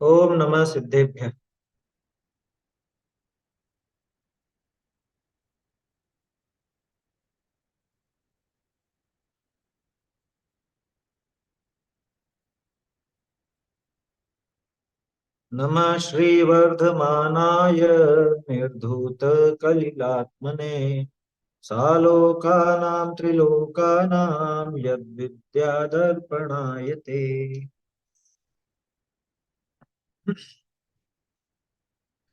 ओम नमः सिद्धेभ्य। नमः श्रीवर्धमानाय निर्धूतकलिलात्मने सालोकानां त्रिलोकानां यद्विद्यादर्पणाय ते।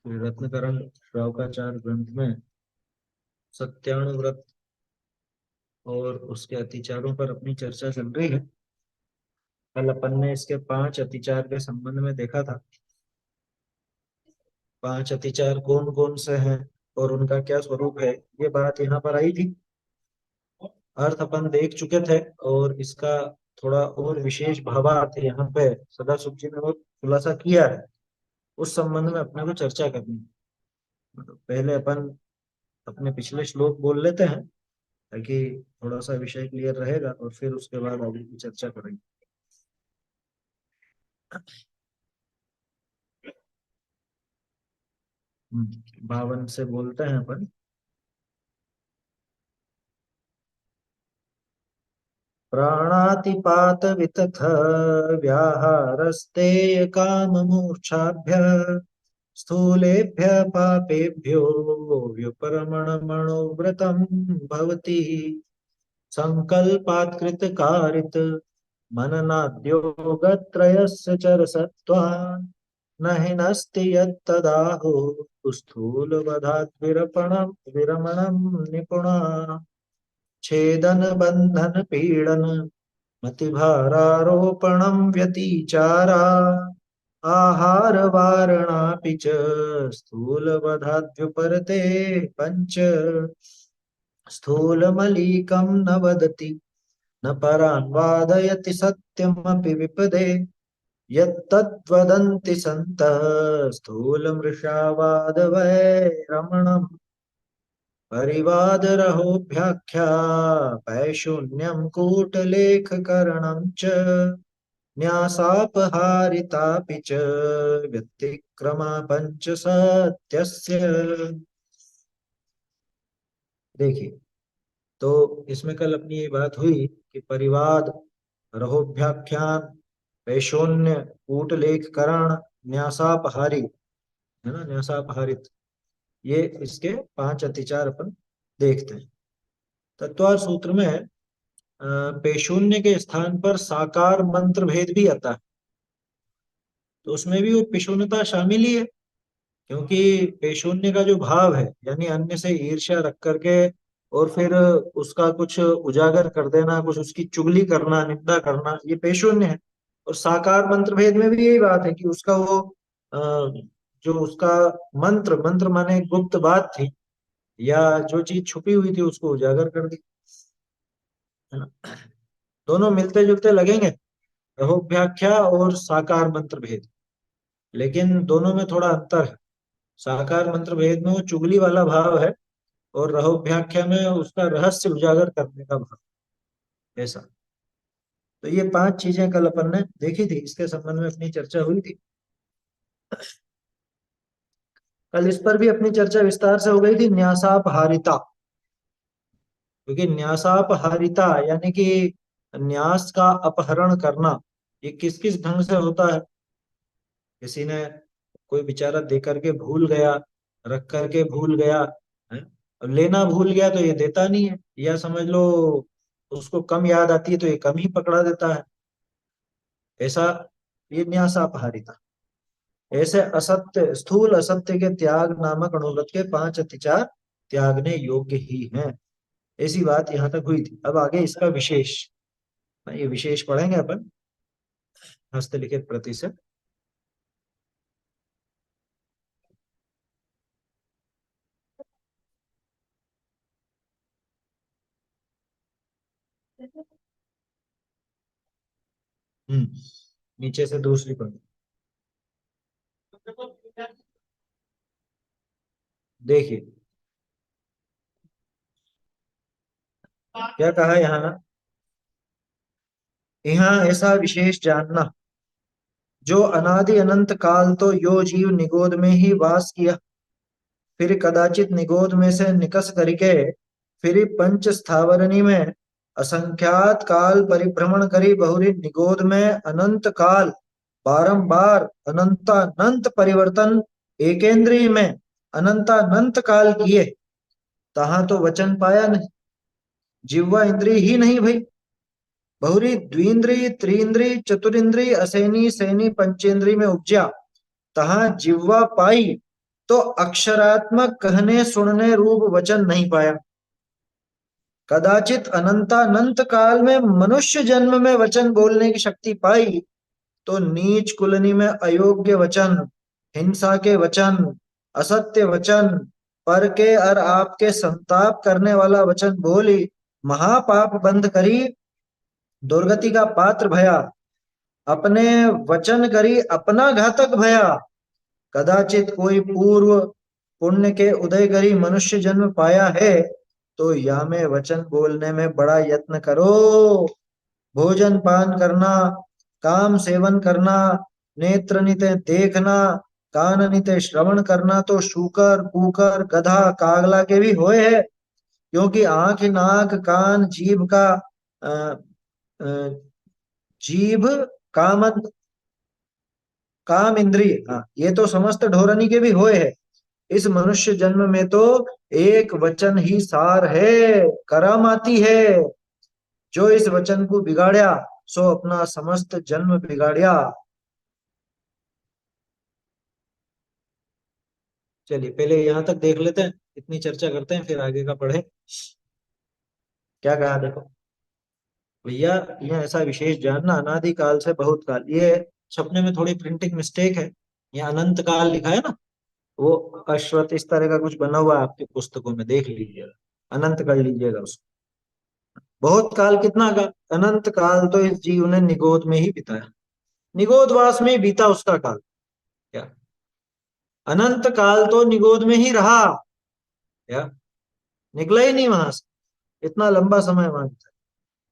रत्नकरण श्रावकाचार्य ग्रंथ में सत्यानुव्रत और उसके अतिचारों पर अपनी चर्चा चल रही है। कल अपन ने इसके 5 अतिचार के संबंध में देखा था। 5 अतिचार कौन कौन से हैं और उनका क्या स्वरूप है, ये बात यहाँ पर आई थी। अर्थ अपन देख चुके थे और इसका थोड़ा और विशेष भावार्थ यहाँ पे सदाशिव जी ने वो खुलासा किया है। उस संबंध में अपने को चर्चा करनी है। पहले अपन अपने पिछले श्लोक बोल लेते हैं ताकि थोड़ा सा विषय क्लियर रहेगा और फिर उसके बाद आगे की चर्चा करेंगे। 52 से बोलते हैं अपन। प्राणातिपात वितथ व्याहारस्तेय काम मूर्छाभ्य स्थूलेभ्य पापेभ्यो व्युपरमणमणोव्रतं भवति संकल्पात् कृतकारित मननाद्योगत्रयस्य चरसत्वान् न हिनस्ति यत्तदाहुः स्थूलवधाद् विरपणं विरमणं निपुणा छेदन बंधन पीडन मतिभारारोपणं व्यतिचारा आहार वारणापि च स्थूलवधाद्युपरते पञ्च स्थूलमलीकं न वदति न परान् वादयति सत्यमपि विपदे यत्तद्वदन्ति सन्तः स्थूलमृषावादवैरमणम् परिवादरहोऽभ्याख्या पैशून्यं कूटलेखकरणं च न्यासापहारितापि च व्यतिक्रमा पंचसत्यस्य। देखिए, तो इसमें कल अपनी ये बात हुई कि परिवाद, रहोभ्याख्यान, पैशून्य, कूटलेखकरण, न्यासापहारी, है ना, न्यासापहारित, ये इसके 5 अतिचार अपन देखते हैं। तत्वार सूत्र में पेशून्य के स्थान पर साकार मंत्र भेद भी आता है। तो उसमें भी वो पेशून्यता शामिल ही है, क्योंकि पेशून्य का जो भाव है यानी अन्य से ईर्ष्या रख करके और फिर उसका कुछ उजागर कर देना, कुछ उसकी चुगली करना, निंदा करना, ये पेशून्य है। और साकार मंत्र भेद में भी यही बात है कि उसका वो जो उसका मंत्र मंत्र माने गुप्त बात थी या जो चीज छुपी हुई थी उसको उजागर कर दी, है ना। दोनों मिलते जुलते लगेंगे, रहोव्याख्या और साकार मंत्र भेद, लेकिन दोनों में थोड़ा अंतर है। साकार मंत्र भेद में वो चुगली वाला भाव है और रहोव्याख्या में उसका रहस्य उजागर करने का भाव, ऐसा। तो ये 5 चीजें कल अपन ने देखी थी, इसके संबंध में अपनी चर्चा हुई थी। कल इस पर भी अपनी चर्चा विस्तार से हो गई थी, न्यासापहारिता। क्योंकि न्यासापहारिता यानी कि न्यास का अपहरण करना, ये किस किस ढंग से होता है। किसी ने, कोई बेचारा दे करके भूल गया, रख करके भूल गया है। अब लेना भूल गया तो ये देता नहीं है, या समझ लो उसको कम याद आती है तो ये कम ही पकड़ा देता है, ऐसा। ये न्यासापहारिता। ऐसे असत्य, स्थूल असत्य के त्याग नामक अणुव्रत के 5 अतिचार त्यागने योग्य ही हैं। ऐसी बात यहाँ तक हुई थी। अब आगे इसका विशेष, ये विशेष पढ़ेंगे अपन हस्तलिखित प्रति से। हम्म नीचे से दूसरी पंक्ति देखिए, क्या कहा यहाँ। यहाँ ऐसा विशेष जानना जो अनादि अनंत काल तो यो जीव निगोद में ही वास किया, फिर कदाचित निगोद में से निकस करके फिर पंच स्थावरणी में असंख्यात काल परिभ्रमण करी बहुरी निगोद में अनंत काल बारंबार अनंतानंत परिवर्तन एकेंद्रीय में अनंतानंत काल किए, तहां तो वचन पाया नहीं, जिह्वा इंद्रिय ही नहीं भई, बहुरी द्विंद्रिय त्रिंद्रिय चतुरिंद्रिय असैनी सैनी पंचेंद्रिय में उपजा, तहां जिह्वा पाई तो अक्षरात्मक कहने सुनने रूप वचन नहीं पाया। कदाचित अनंतानंत काल में मनुष्य जन्म में वचन बोलने की शक्ति पाई, तो नीच कुलनी में अयोग्य वचन, हिंसा के वचन, असत्य वचन, पर के और आपके संताप करने वाला वचन बोली महापाप बंद करी, दुर्गति का पात्र भया, अपने वचन करी अपना घातक भया। कदाचित कोई पूर्व पुण्य के उदय करी मनुष्य जन्म पाया है, तो या में वचन बोलने में बड़ा यत्न करो, भोजन पान करना, काम सेवन करना, नेत्र निते देखना, कान निते श्रवण करना तो शूकर कुकर गधा कागला के भी होए है, क्योंकि आंख नाक कान जीभ का अ, अ, जीभ काम काम इंद्रिय, हाँ ये तो समस्त ढोरनी के भी होए है। इस मनुष्य जन्म में तो एक वचन ही सार है, करामाती है। जो इस वचन को बिगाड़या सो अपना समस्त जन्म बिगाड़या। चलिए पहले यहां तक देख लेते हैं, इतनी चर्चा करते हैं फिर आगे का पढ़े। क्या कहा देखो भैया, ये ऐसा विशेष जानना अनादि काल से बहुत काल, ये छपने में थोड़ी प्रिंटिंग मिस्टेक है, ये अनंत काल लिखा है ना, वो अश्वत इस तरह का कुछ बना हुआ है आपकी पुस्तकों में, देख लीजिएगा, अनंत कर लीजिएगा उसको। बहुत काल कितना का, अनंत काल तो इस जीव ने निगोद में ही बिताया, निगोदवास में ही बीता उसका काल। क्या अनंत काल तो निगोद में ही रहा, क्या निकला ही नहीं वहां से, इतना लंबा समय वहां बिताया।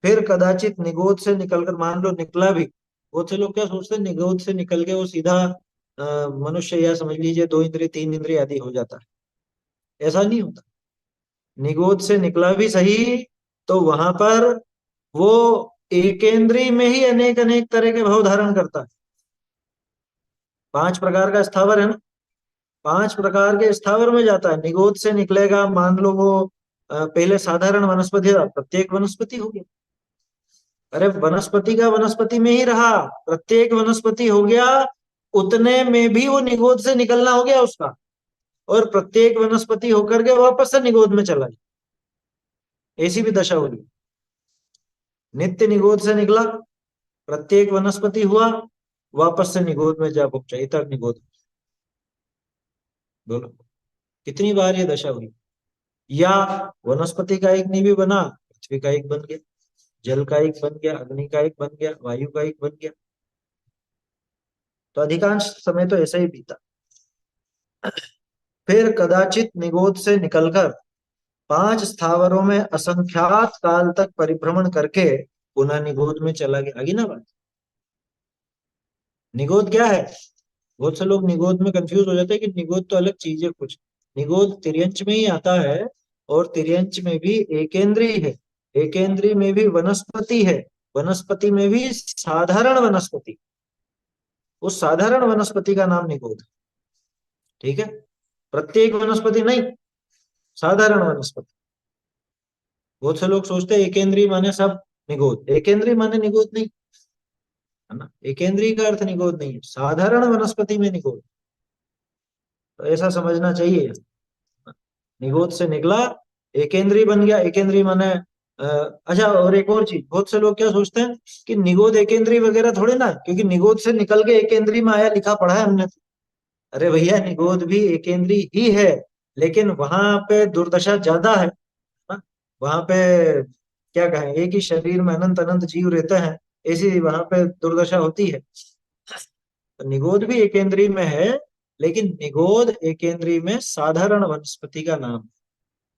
फिर कदाचित निगोद से निकलकर, मान लो निकला भी, बहुत से लोग क्या सोचते हैं निगोद से निकल के वो सीधा मनुष्य, या समझ लीजिए दो इंद्रिय तीन इंद्रिय आदि हो जाता है, ऐसा नहीं होता। निगोद से निकला भी सही, तो वहां पर वो एकेंद्रीय में ही अनेक अनेक तरह के भाव धारण करता है। 5 प्रकार का स्थावर है ना, 5 प्रकार के स्थावर में जाता है। निगोद से निकलेगा, मान लो वो पहले साधारण वनस्पति था, प्रत्येक वनस्पति हो गया, अरे वनस्पति का वनस्पति में ही रहा, प्रत्येक वनस्पति हो गया, उतने में भी वो निगोद से निकलना हो गया उसका, और प्रत्येक वनस्पति होकर के वापस से निगोद में चला गया, ऐसी भी दशा होगी। नित्य निगोद से निकला, प्रत्येक वनस्पति हुआ, वापस से निगोद में जा पहुंचा, इतर निगोद। बोलो कितनी बार ये दशा हुई। या वनस्पति का एक नहीं भी बना, पृथ्वी का एक बन गया, जल का एक बन गया, अग्नि का एक बन गया, वायु का एक बन गया। तो अधिकांश समय तो ऐसा ही बीता। फिर कदाचित निगोद से निकलकर 5 स्थावरों में असंख्यात काल तक परिभ्रमण करके पुनः निगोद में चला गया। आगे ना बात, निगोद क्या है, बहुत से लोग निगोद में कंफ्यूज हो जाते हैं कि निगोद तो अलग चीज है कुछ। निगोद तिर्यंच में ही आता है, और तिर्यंच में भी एकेंद्रीय है, एकेंद्रीय में भी वनस्पति है, वनस्पति में भी साधारण वनस्पति, उस साधारण वनस्पति का नाम निगोद है। ठीक है, प्रत्येक वनस्पति नहीं, साधारण वनस्पति। बहुत से लोग सोचते हैं एकेंद्रीय माने सब निगोद, एकेंद्रीय माने निगोद नहीं है ना, एकेंद्रीय का अर्थ निगोद नहीं है, साधारण वनस्पति में निगोद, तो ऐसा समझना चाहिए। निगोद से निकला, एकेंद्रीय बन गया, एकेंद्रीय माने अच्छा, और एक और चीज, बहुत से लोग क्या सोचते हैं कि निगोद एकेंद्रीय वगैरह थोड़े ना, क्योंकि निगोद से निकल के एकेंद्रीय में आया, लिखा पढ़ा है हमने तो। अरे भैया निगोद भी एकेंद्रीय ही है, लेकिन वहां पे दुर्दशा ज्यादा है ना, वहां पे क्या कहें, एक ही शरीर में अनंत अनंत जीव रहते हैं, ऐसी वहां पे दुर्दशा होती है। तो निगोद भी एकेंद्रीय में है, लेकिन निगोद एकेंद्रीय में साधारण वनस्पति का नाम,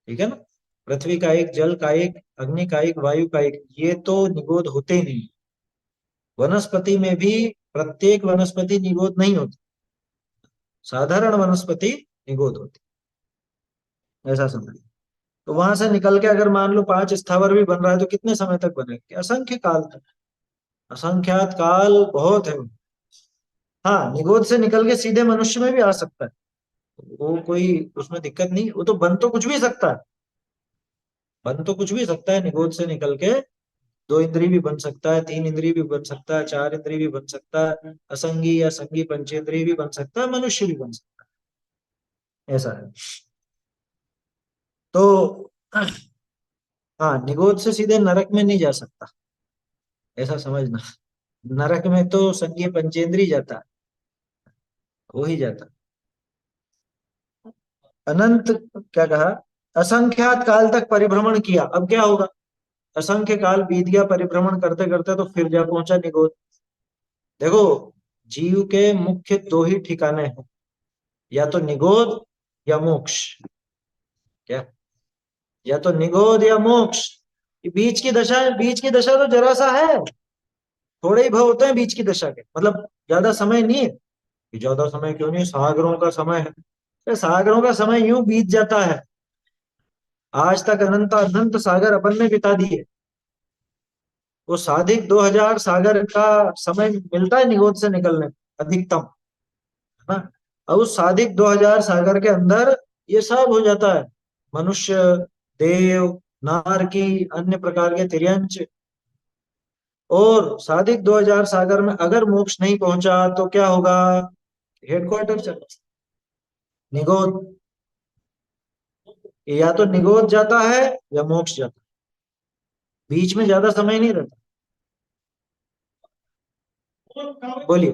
ठीक है ना। पृथ्वी का एक, जल का एक, अग्नि का एक, वायु का एक, ये तो निगोद होते ही नहीं। वनस्पति में भी प्रत्येक वनस्पति निगोद नहीं होती, साधारण वनस्पति निगोद होती, ऐसा समझ। तो वहां से निकल के अगर मान लो 5 स्थावर भी बन रहा है तो कितने समय तक बनेंगे? असंख्य काल तक, असंख्यात काल बहुत है। हाँ, निगोद से निकल के सीधे मनुष्य में भी आ सकता है, वो कोई उसमें दिक्कत नहीं, वो तो बन तो कुछ भी सकता है, बन तो कुछ भी सकता है निगोद से निकल के। 2 इंद्री भी बन सकता है, 3 इंद्री भी बन सकता है, 4 इंद्री भी बन सकता है, असंगी या संगी पंचेंद्री भी बन सकता है, मनुष्य भी बन सकता है, ऐसा है। तो हाँ, निगोद से सीधे नरक में नहीं जा सकता, ऐसा समझना। नरक में तो संगी पंचेंद्री जाता है, वो ही जाता है। अनंत, क्या कहा? असंख्यात काल तक परिभ्रमण किया, अब क्या होगा? असंख्य काल बीत गया परिभ्रमण करते करते, तो फिर जा पहुंचा निगोद। देखो, जीव के मुख्य 2 ही ठिकाने हैं, या तो निगोद या मोक्ष। क्या? या तो निगोद या मोक्ष। ये बीच की दशा है, बीच की दशा तो जरा सा है, थोड़े ही भाव होते हैं बीच की दशा के, मतलब ज्यादा समय नहीं है। ये ज्यादा समय क्यों नहीं, सागरों का समय है। ये सागरों का समय यूं बीत जाता है, आज तक अनंत अनंत सागर अपन ने बिता दिए। वो साधिक 2000 सागर का समय मिलता है निगोद से निकलने में, अधिकतम, है ना? अब उस साधिक 2000 सागर के अंदर ये सब हो जाता है, मनुष्य, देव, नारकी, अन्य प्रकार के तिर्यंच। और साधिक 2000 सागर में अगर मोक्ष नहीं पहुंचा तो क्या होगा? हेडक्वार्टर चला, निगोद। या तो निगोद जाता है या मोक्ष जाता है, बीच में ज्यादा समय नहीं रहता। बोलिए।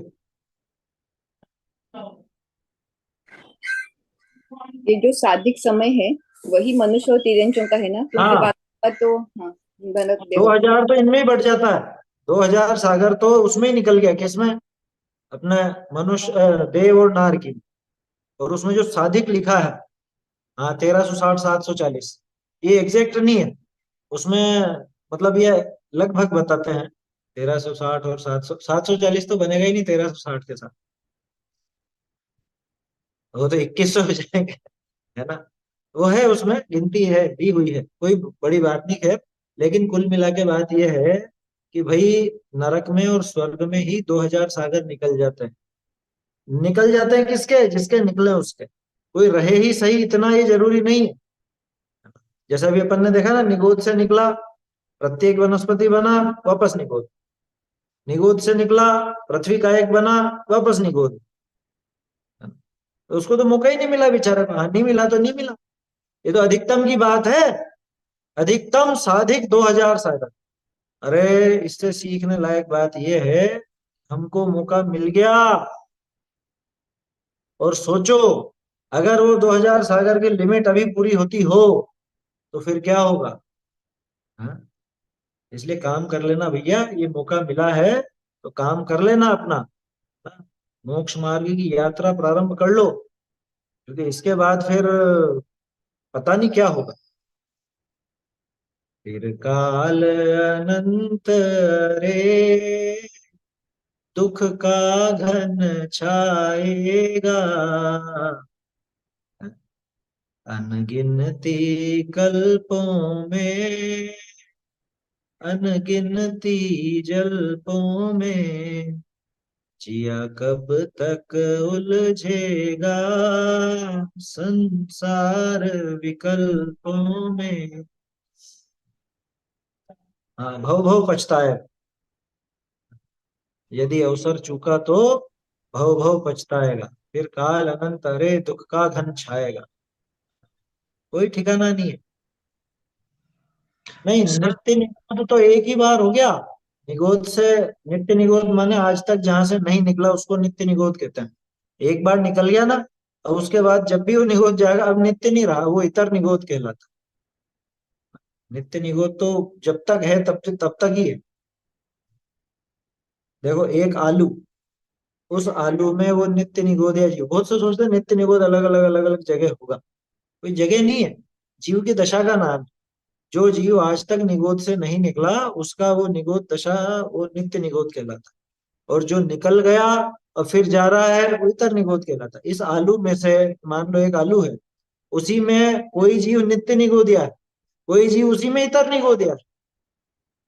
ये जो सादिक समय है वही मनुष्य और तिर्यंचों का है ना, क्योंकि हाँ, बाकी का तो हाँ गलत दो देखो। हजार तो इनमें ही बढ़ जाता है, 2000 सागर तो उसमें ही निकल गया, किसमें? अपने मनुष्य, देव और नार की। और उसमें जो साधिक लिखा है, हाँ, 1360 740, ये एग्जैक्ट नहीं है उसमें, मतलब ये लगभग बताते हैं। 1360 और 740 तो बनेगा ही नहीं 1360 के साथ, वो तो 2100 हो जाएंगे, है ना? वो है, उसमें गिनती है, दी हुई है, कोई बड़ी बात नहीं है। लेकिन कुल मिला के बात यह है कि भाई, नरक में और स्वर्ग में ही 2000 सागर निकल जाते हैं। निकल जाते हैं किसके? जिसके निकले उसके, कोई रहे ही सही, इतना ये जरूरी नहीं है। जैसा भी अपन ने देखा ना, निगोद से निकला, प्रत्येक वनस्पति बना, वापस निगोद। निगोद से निकला, पृथ्वी का एक बना, वापस निगोद। तो उसको तो मौका ही नहीं मिला बेचारे को, हाँ, नहीं मिला तो नहीं मिला। ये तो अधिकतम की बात है, अधिकतम साधिक 2000 सागर। अरे, इससे सीखने लायक बात यह है, हमको मौका मिल गया। और सोचो, अगर वो 2000 सागर की लिमिट अभी पूरी होती हो तो फिर क्या होगा? हाँ? इसलिए काम कर लेना भैया, ये मौका मिला है तो काम कर लेना अपना। हाँ? मोक्ष मार्ग की यात्रा प्रारंभ कर लो, क्योंकि इसके बाद फिर पता नहीं क्या होगा। फिर काल अनंत रे, दुख का घन छाएगा, अनगिनती कल्पों में, अनगिनती जल्पों में, जिया कब तक उलझेगा संसार विकल्पों में। हाँ, भव भव पछताए, यदि अवसर चूका तो भव भव पछताएगा, फिर काल अनंत अरे दुख का घन छाएगा, कोई ठिकाना नहीं है। नहीं, नित्य निगोद तो एक ही बार हो गया। निगोद से, नित्य निगोद माने आज तक जहां से नहीं निकला उसको नित्य निगोद कहते हैं। एक बार निकल गया ना, अब उसके बाद जब भी वो निगोद जाएगा, अब नित्य नहीं रहा, वो इतर निगोद कहलाता। नित्य निगोद तो जब तक है तब तक ही है। देखो, एक आलू, उस आलू में वो नित्य निगोद या जीव, बहुत से सोचते हैं नित्य निगोद अलग अलग जगह होगा, कोई जगह नहीं है, जीव की दशा का नाम है। जो जीव आज तक निगोद से नहीं निकला, उसका वो निगोद दशा, वो नित्य निगोद कहलाता और जो निकल गया और फिर जा रहा है वो इतर निगोद कहलाता है। इस आलू में से मान लो एक आलू है, उसी में कोई जीव नित्य निगोदिया है, कोई जीव उसी में इतर निगोदिया है।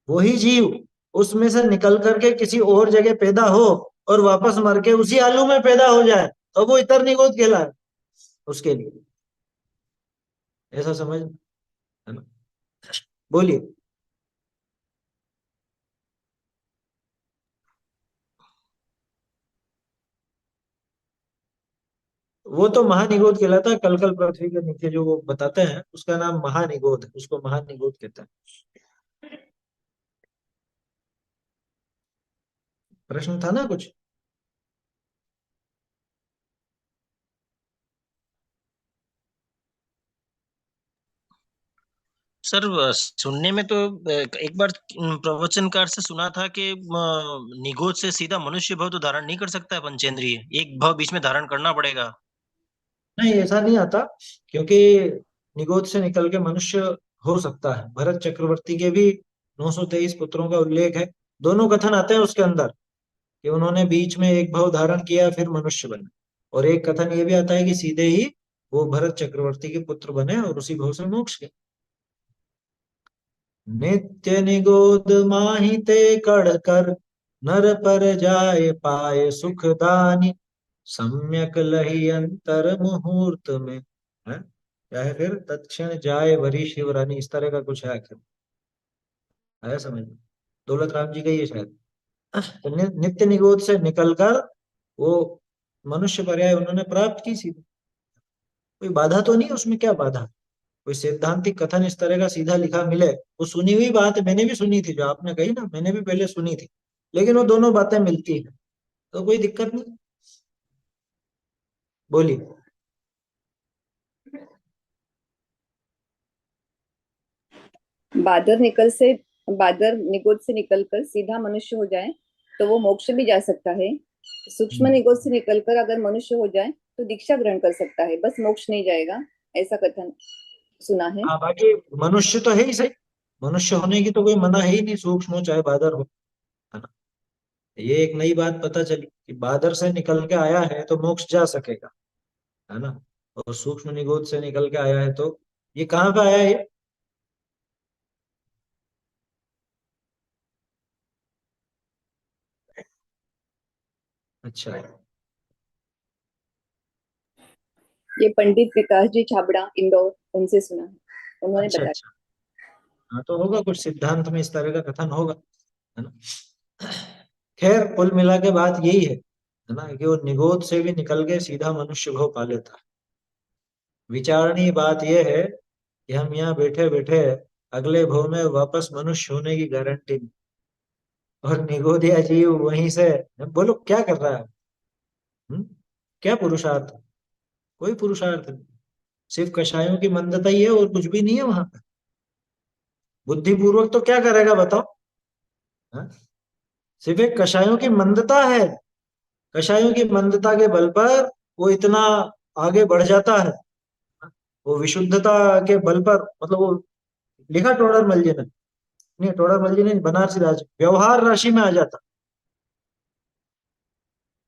वही जीव उसमें से निकल करके किसी और जगह पैदा हो और वापस मर के उसी आलू में पैदा हो जाए तो वो इतर निगोद कहलाए उसके लिए। ऐसा समझ, है ना? बोलिए। वो तो महानिगोद कहलाता है। कल कल पृथ्वी के नीचे जो वो बताते हैं उसका नाम महानिगोद है, उसको महानिगोद कहते हैं। प्रश्न था ना कुछ? सर सुनने में तो एक बार प्रवचनकार से सुना था कि निगोद से सीधा मनुष्य भाव तो धारण नहीं कर सकता है पंचेंद्रिय, एक भाव बीच में धारण करना पड़ेगा। नहीं, ऐसा नहीं आता, क्योंकि निगोद से निकल के मनुष्य हो सकता है। भरत चक्रवर्ती के भी 923 पुत्रों का उल्लेख है। दोनों कथन आते हैं उसके अंदर कि उन्होंने बीच में एक भाव धारण किया फिर मनुष्य बने, और एक कथन ये भी आता है कि सीधे ही वो भरत चक्रवर्ती के पुत्र बने और उसी भाव से मोक्ष गए। नित्य निगोद माहि ते कड़ कर, नर पर जाए पाए सुख दानी, सम्यक लही अंतर मुहूर्त में। है क्या है फिर? तत्क्षण जाए वरी शिवरानी, इस तरह का कुछ है आखिर। आया समझ में? दौलत राम जी का ये शायद। तो नित्य निगोद से निकलकर वो मनुष्य पर्याय उन्होंने प्राप्त की सीधी। कोई बाधा तो नहीं, उसमें क्या बाधा? कोई सैद्धांतिक कथन इस तरह का सीधा लिखा मिले, वो सुनी हुई बात है, मैंने भी सुनी थी जो आपने कही ना, मैंने भी पहले सुनी थी, लेकिन वो दोनों बातें मिलती हैं तो कोई दिक्कत नहीं। बोलिए। बादर निकल से बादर निगोद से निकलकर सीधा मनुष्य हो जाए तो वो मोक्ष भी जा सकता है। सूक्ष्म हम्म। निगोद से निकलकर अगर मनुष्य हो जाए तो दीक्षा ग्रहण कर सकता है, बस मोक्ष नहीं जाएगा, ऐसा कथन सुना है। हाँ, बाकी मनुष्य तो है ही सही, मनुष्य होने की तो कोई मना है ही नहीं, सूक्ष्म हो चाहे बादर हो, है ना? ये एक नई बात पता चली कि बादर से निकल के आया है तो मोक्ष जा सकेगा, है ना? और सूक्ष्म निगोद से निकल के आया है तो ये कहाँ पे आया है ये? अच्छा। ये पंडित विकास जी छाबड़ा इंदौर, उनसे सुना है, उन्होंने अच्छा बताया। अच्छा। हाँ, तो होगा कुछ सिद्धांत में इस तरह का कथन होगा, है ना? खैर कुल मिला के बात यही है ना, कि वो निगोद से भी निकल के सीधा मनुष्य भाव पा लेता है। विचारणीय बात यह है कि हम यहाँ बैठे बैठे अगले भाव में वापस मनुष्य होने की गारंटी नहीं, और निगोदिया जीव वहीं से, बोलो क्या कर रहा है? हम्म? क्या पुरुषार्थ? कोई पुरुषार्थ नहीं, सिर्फ कषायों की मंदता ही है और कुछ भी नहीं है वहां पे। बुद्धिपूर्वक तो क्या करेगा बताओ? हाँ? सिर्फ एक कषायों की मंदता है, कषायों की मंदता के बल पर वो इतना आगे बढ़ जाता है। वो विशुद्धता के बल पर, मतलब वो लिखा टोडर मल जी ने, नहीं टोडर मल जी ने, बनारसी राज व्यवहार राशि में आ जाता।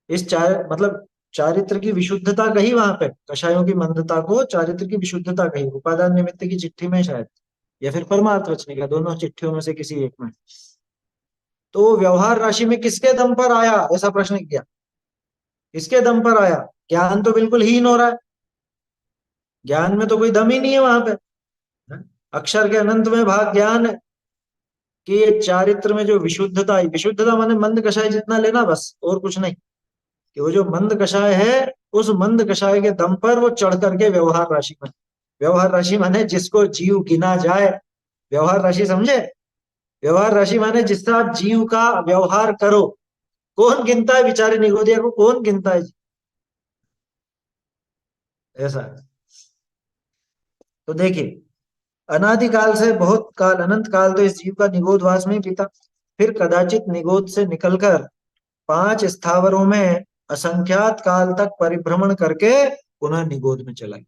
इस मतलब चारित्र की विशुद्धता कही वहां पे, कषायों की मंदता को चारित्र की विशुद्धता कही, उपादान निमित्त की चिट्ठी में शायद, या फिर परमार्थ वचने का, दोनों चिट्ठियों में से किसी एक में। तो वो व्यवहार राशि में किसके दम पर आया, ऐसा प्रश्न किया, किसके दम पर आया? ज्ञान तो बिल्कुल हीन हो रहा है, ज्ञान में तो कोई दम ही नहीं है वहां पे, है? अक्षर के अनंत में भाग ज्ञान है कि ये चारित्र में जो विशुद्धता आई, विशुद्धता माने मंद कषाय जितना लेना बस, और कुछ नहीं, कि वो जो मंद कषाय है उस मंद कषाय के दम पर वो चढ़ करके व्यवहार राशि में, व्यवहार राशि माने जिसको जीव गिना जाए, व्यवहार राशि समझे? व्यवहार राशि माने जिससे आप जीव का व्यवहार करो। कौन गिनता है बेचारे निगोदिया को, कौन गिनता है? ऐसा है। तो देखिए, अनादिकाल से बहुत काल, अनंत काल तो इस जीव का निगोदवास में ही बीता, फिर कदाचित निगोद से निकलकर 5 स्थावरों में असंख्यात काल तक परिभ्रमण करके पुनः निगोद में चला गया,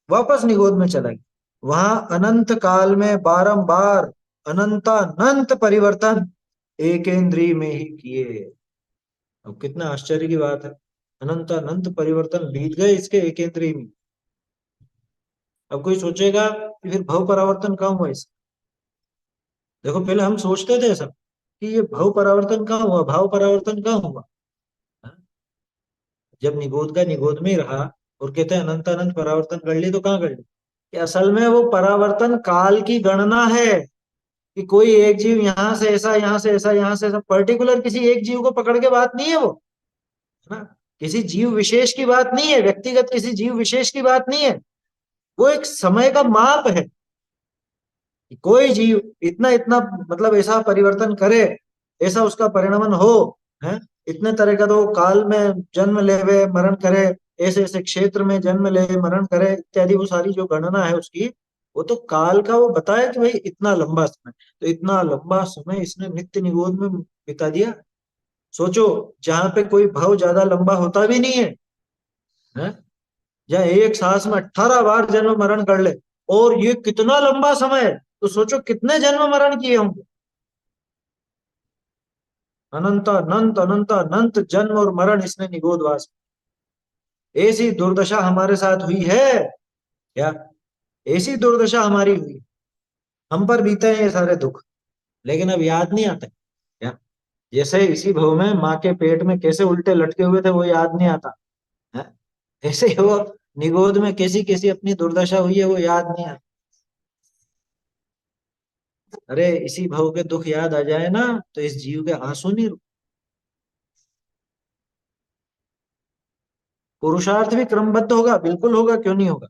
वापस निगोद में चला गया। वहां अनंत काल में बारंबार अनंतानंत परिवर्तन एकेंद्रीय में ही किए। अब कितना आश्चर्य की बात है, अनंत अनंत परिवर्तन बीत गए इसके एकेंद्रीय में। अब कोई सोचेगा कि फिर भव परावर्तन कहाँ हुआ इसका। देखो पहले हम सोचते थे सब कि ये भव परावर्तन कहाँ हुआ, भाव परावर्तन कहाँ हुआ। हाँ? जब निगोद का निगोद में ही रहा और कहते हैं अनंत अनंत परावर्तन कर ली, तो कहाँ कर ली। कि असल में वो परावर्तन काल की गणना है, कि कोई एक जीव यहाँ से ऐसा, यहाँ से ऐसा, यहाँ से ऐसा, पर्टिकुलर किसी एक जीव को पकड़ के बात नहीं है वो, है ना। किसी जीव विशेष की बात नहीं है, व्यक्तिगत किसी जीव विशेष की बात नहीं है। वो एक समय का माप है कि कोई जीव इतना इतना मतलब ऐसा परिवर्तन करे, ऐसा उसका परिणमन हो, है। इतने तरह का तो काल में जन्म लेवे मरण करे, ऐसे ऐसे क्षेत्र में जन्म ले मरण करे इत्यादि, वो सारी जो गणना है उसकी, वो तो काल का वो बताया कि भाई इतना लंबा समय। तो इतना लंबा समय इसने नित्य निगोद में बिता दिया। सोचो, जहां पे कोई भाव ज्यादा लंबा होता भी नहीं है, या एक सांस में 18 बार जन्म मरण कर ले, और ये कितना लंबा समय है, तो सोचो कितने जन्म मरण किए होंगे। अनंत अनंत अनंत अनंत जन्म और मरण इसने निगोदवास में। ऐसी दुर्दशा हमारे साथ हुई है क्या, ऐसी दुर्दशा हमारी हुई, हम पर बीते हैं ये सारे दुख, लेकिन अब याद नहीं आता क्या। जैसे इसी भव में माँ के पेट में कैसे उल्टे लटके हुए थे वो याद नहीं आता है, ऐसे ही वो निगोद में कैसी कैसी अपनी दुर्दशा हुई है वो याद नहीं आता। अरे इसी भव के दुख याद आ जाए ना, तो इस जीव के आंसू नहीं रुक। पुरुषार्थ भी क्रमबद्ध होगा, बिल्कुल होगा, क्यों नहीं होगा,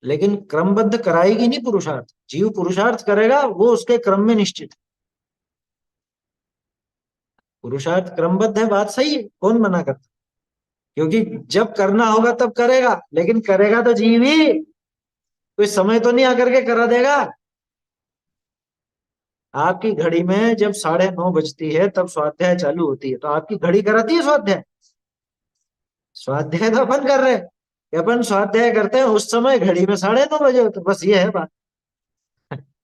लेकिन क्रमबद्ध कराएगी नहीं पुरुषार्थ। जीव पुरुषार्थ करेगा वो उसके क्रम में निश्चित है। पुरुषार्थ क्रमबद्ध है, बात सही है, कौन मना करता। क्योंकि जब करना होगा तब करेगा, लेकिन करेगा तो जीव ही, कोई समय तो नहीं आकर के करा देगा। आपकी घड़ी में जब 9:30 बजती है तब स्वाध्याय चालू होती है, तो आपकी घड़ी कराती है स्वाध्याय। स्वाध्याय तो अपन कर रहे हैं, कि अपन स्वाध्याय करते हैं उस समय घड़ी में 9:30 बजे होते, बस ये है बात।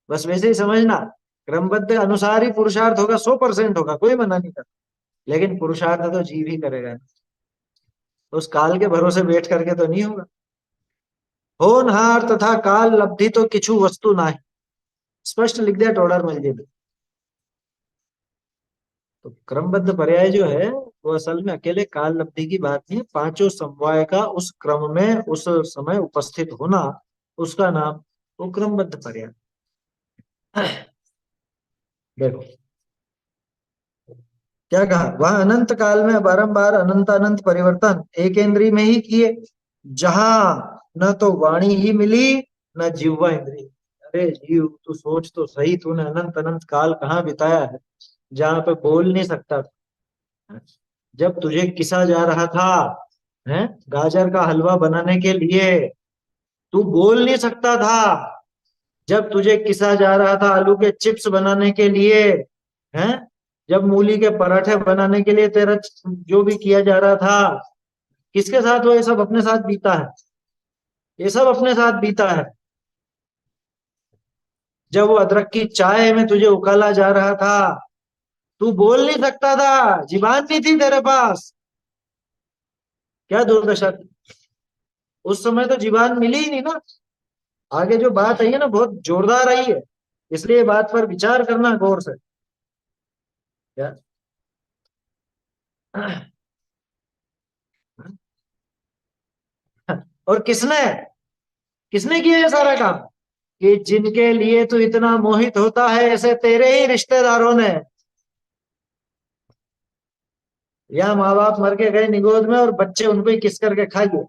बस वैसे ही समझना, क्रमबद्ध अनुसार ही पुरुषार्थ होगा, 100% होगा, कोई मना नहीं करता, लेकिन पुरुषार्थ तो जीव ही करेगा, तो उस काल के भरोसे बैठ करके तो नहीं होगा। होनहार तथा काल लब्धि तो किछु वस्तु ना है, स्पष्ट लिख दिया टोडर मल जी ने। तो क्रमबद्ध पर्याय जो है वो असल में अकेले काल लब्धि की बात नहीं है, पांचों समवाय का उस क्रम में उस समय उपस्थित होना, उसका नाम वो क्रमबद्ध पर्याय। देखो क्या कहा, वह अनंत काल में बारंबार अनंत अनंत परिवर्तन एकेंद्रीय में ही किए, जहां न तो वाणी ही मिली न जिह्वा इंद्री। अरे जीव तू सोच तो सही, तूने अनंत अनंत काल कहाँ बिताया है जहां पे बोल नहीं सकता था। जब तुझे किसा जा रहा था, है, गाजर का हलवा बनाने के लिए, तू बोल नहीं सकता था। जब तुझे किसा जा रहा था आलू के चिप्स बनाने के लिए, हैं, जब मूली के पराठे बनाने के लिए तेरा जो भी किया जा रहा था, किसके साथ वो ये सब अपने साथ बीता है, ये सब अपने साथ बीता है। जब वो अदरक की चाय में तुझे उकाला जा रहा था, तू बोल नहीं सकता था, जुबान नहीं थी तेरे पास। क्या दुर्दशा थी, उस समय तो जुबान मिली ही नहीं ना। आगे जो बात आई है ना बहुत जोरदार आई है, इसलिए बात पर विचार करना गौर से। क्या और किसने किसने किया ये सारा काम, कि जिनके लिए तू इतना मोहित होता है ऐसे तेरे ही रिश्तेदारों ने, या माँ बाप मर के गए निगोद में और बच्चे उनको ही किस करके खा लिए।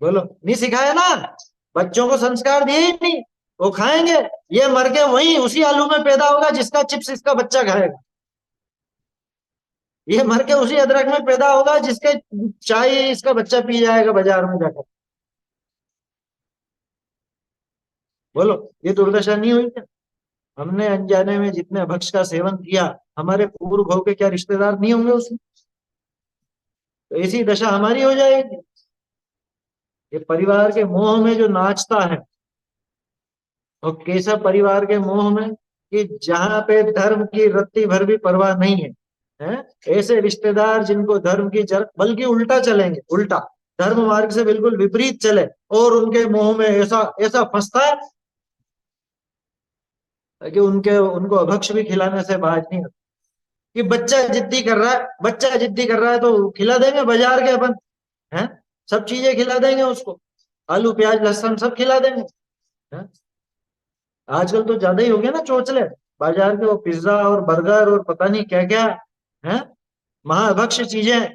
बोलो, नहीं सिखाया ना, बच्चों को संस्कार दिए ही नहीं, वो खाएंगे। ये मर के वही उसी आलू में पैदा होगा जिसका चिप्स इसका बच्चा खाएगा। ये मर के उसी अदरक में पैदा होगा जिसके चाय इसका बच्चा पी जाएगा बाजार में जाकर। बोलो, ये दुर्दशा नहीं हुई क्या। हमने अनजाने में जितने भक्ष का सेवन किया, हमारे पूर्व भव के क्या रिश्तेदार नहीं होंगे उसमें, तो ऐसी दशा हमारी हो जाएगी। ये परिवार के मोह में जो नाचता है, और केशव परिवार के मोह में कि जहां पे धर्म की रत्ती भर भी परवाह नहीं है, हैं? ऐसे रिश्तेदार जिनको धर्म की बल्कि उल्टा चलेंगे, उल्टा धर्म मार्ग से बिल्कुल विपरीत चले, और उनके मुंह में ऐसा ऐसा फंसता है कि उनके उनको अभक्ष भी खिलाने से बाज नहीं आता। कि बच्चा जिद्दी कर रहा है तो खिला देंगे बाजार के अपन, हैं? सब चीजें खिला देंगे उसको, आलू प्याज लहसुन सब खिला देंगे, हैं? आजकल तो ज्यादा ही हो गया ना चोचले, बाजार के वो पिज्जा और बर्गर और पता नहीं क्या क्या है, महाभक्ष चीजें।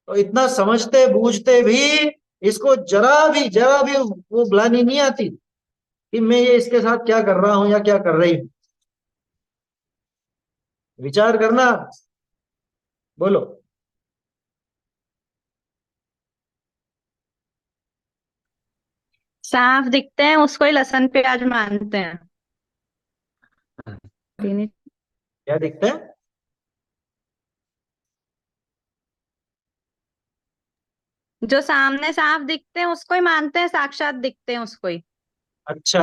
तो इतना समझते बूझते भी इसको जरा भी वो ग्लानि नहीं आती कि मैं ये इसके साथ क्या कर रहा हूं या क्या कर रही हूं। विचार करना, बोलो। साफ दिखते हैं उसको ही लहसुन प्याज मानते हैं। दीनी- क्या दिखता है? जो सामने साफ दिखते हैं उसको ही मानते हैं, साक्षात दिखते हैं उसको ही। अच्छा,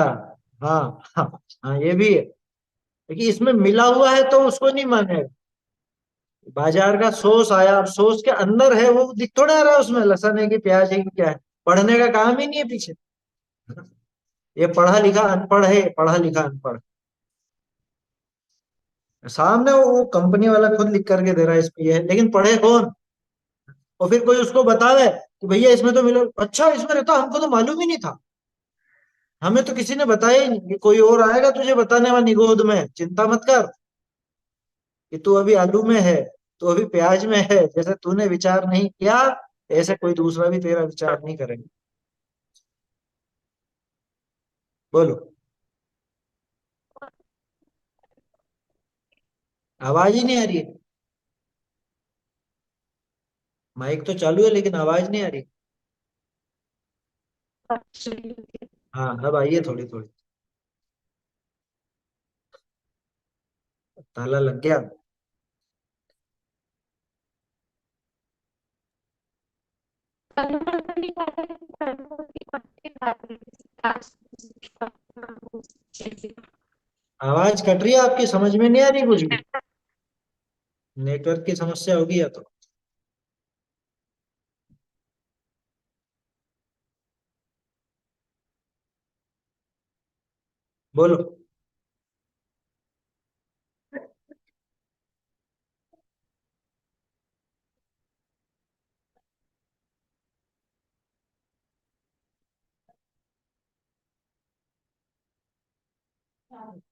हाँ हाँ, हाँ ये भी है, लेकिन इसमें मिला हुआ है तो उसको नहीं मानेगा। बाजार का सॉस आया, अब सॉस के अंदर है वो दिख थोड़ा आ रहा है, उसमें लहसुन है कि प्याज है कि क्या है, पढ़ने का काम ही नहीं है पीछे। ये पढ़ा लिखा अनपढ़ है, पढ़ा लिखा अनपढ़। सामने वो कंपनी वाला खुद लिख करके दे रहा है इसमें ये है, लेकिन पढ़े कौन? और फिर कोई उसको बतावे कि भैया इसमें तो मिलो, अच्छा इसमें रहता, हमको तो मालूम ही नहीं था, हमें तो किसी ने बताया ही नहीं। कि कोई और आएगा तुझे बताने वाली गोद में, चिंता मत कर कि तू अभी आलू में है, तू अभी प्याज में है, जैसे तूने विचार नहीं किया ऐसे कोई दूसरा भी तेरा विचार नहीं करेगा। बोलो। आवाज ही नहीं आ रही है, माइक तो चालू है लेकिन आवाज नहीं आ रही। हाँ अब आइए थोड़ी थोड़ी। ताला लग गया। आवाज कट रही है आपकी, समझ में नहीं आ रही कुछ भी। नेटवर्क की समस्या होगी या तो। बोलो।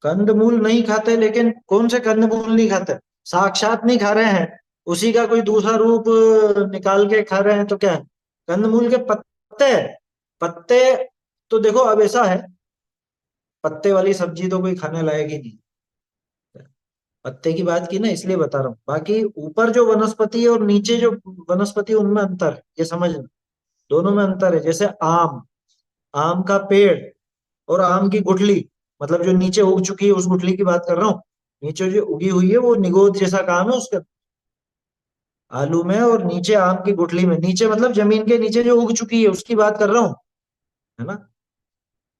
कंदमूल नहीं खाते, लेकिन कौन से कंदमूल नहीं खाते? साक्षात नहीं खा रहे हैं, उसी का कोई दूसरा रूप निकाल के खा रहे हैं तो क्या है? कंदमूल के पत्ते, पत्ते तो देखो अब ऐसा है, पत्ते वाली सब्जी तो कोई खाने लायक ही नहीं। पत्ते की बात की ना इसलिए बता रहा हूँ, बाकी ऊपर जो वनस्पति है और नीचे जो वनस्पति है, उनमें अंतर है, ये समझना। दोनों में अंतर है, जैसे आम, आम का पेड़ और आम की गुठली, मतलब जो नीचे उग चुकी है उस गुठली की बात कर रहा हूँ। नीचे जो उगी हुई है वो निगोद जैसा काम है उसका, आलू में, और नीचे आम की गुठली में, नीचे मतलब जमीन के नीचे जो उग चुकी है उसकी बात कर रहा हूँ, है ना?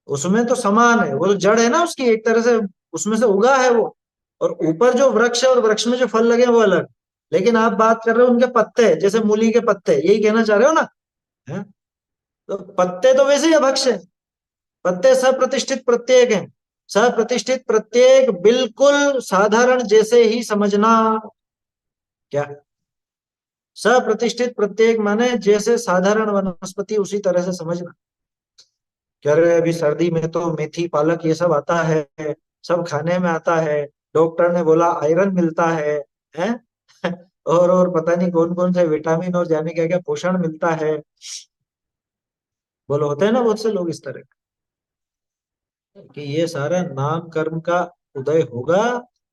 उसमें तो समान है, वो तो जड़ है ना उसकी एक तरह से, उसमें से उगा है वो। और ऊपर जो वृक्ष है और वृक्ष में जो फल लगे हैं वो अलग। लेकिन आप बात कर रहे हो उनके पत्ते, जैसे मूली के पत्ते, यही कहना चाह रहे हो ना? है? तो पत्ते तो वैसे ही अभक्ष है, पत्ते सप्रतिष्ठित प्रत्येक हैं। सप्रतिष्ठित प्रत्येक बिल्कुल साधारण जैसे ही समझना। क्या? सप्रतिष्ठित प्रत्येक माने जैसे साधारण वनस्पति उसी तरह से समझना। कह रहे अभी सर्दी में तो मेथी पालक ये सब आता है, सब खाने में आता है, डॉक्टर ने बोला आयरन मिलता है? और पता नहीं कौन कौन से विटामिन और जाने क्या क्या पोषण मिलता है। बोलो, होते हैं ना बहुत से लोग इस तरह कि ये सारा नाम कर्म का उदय होगा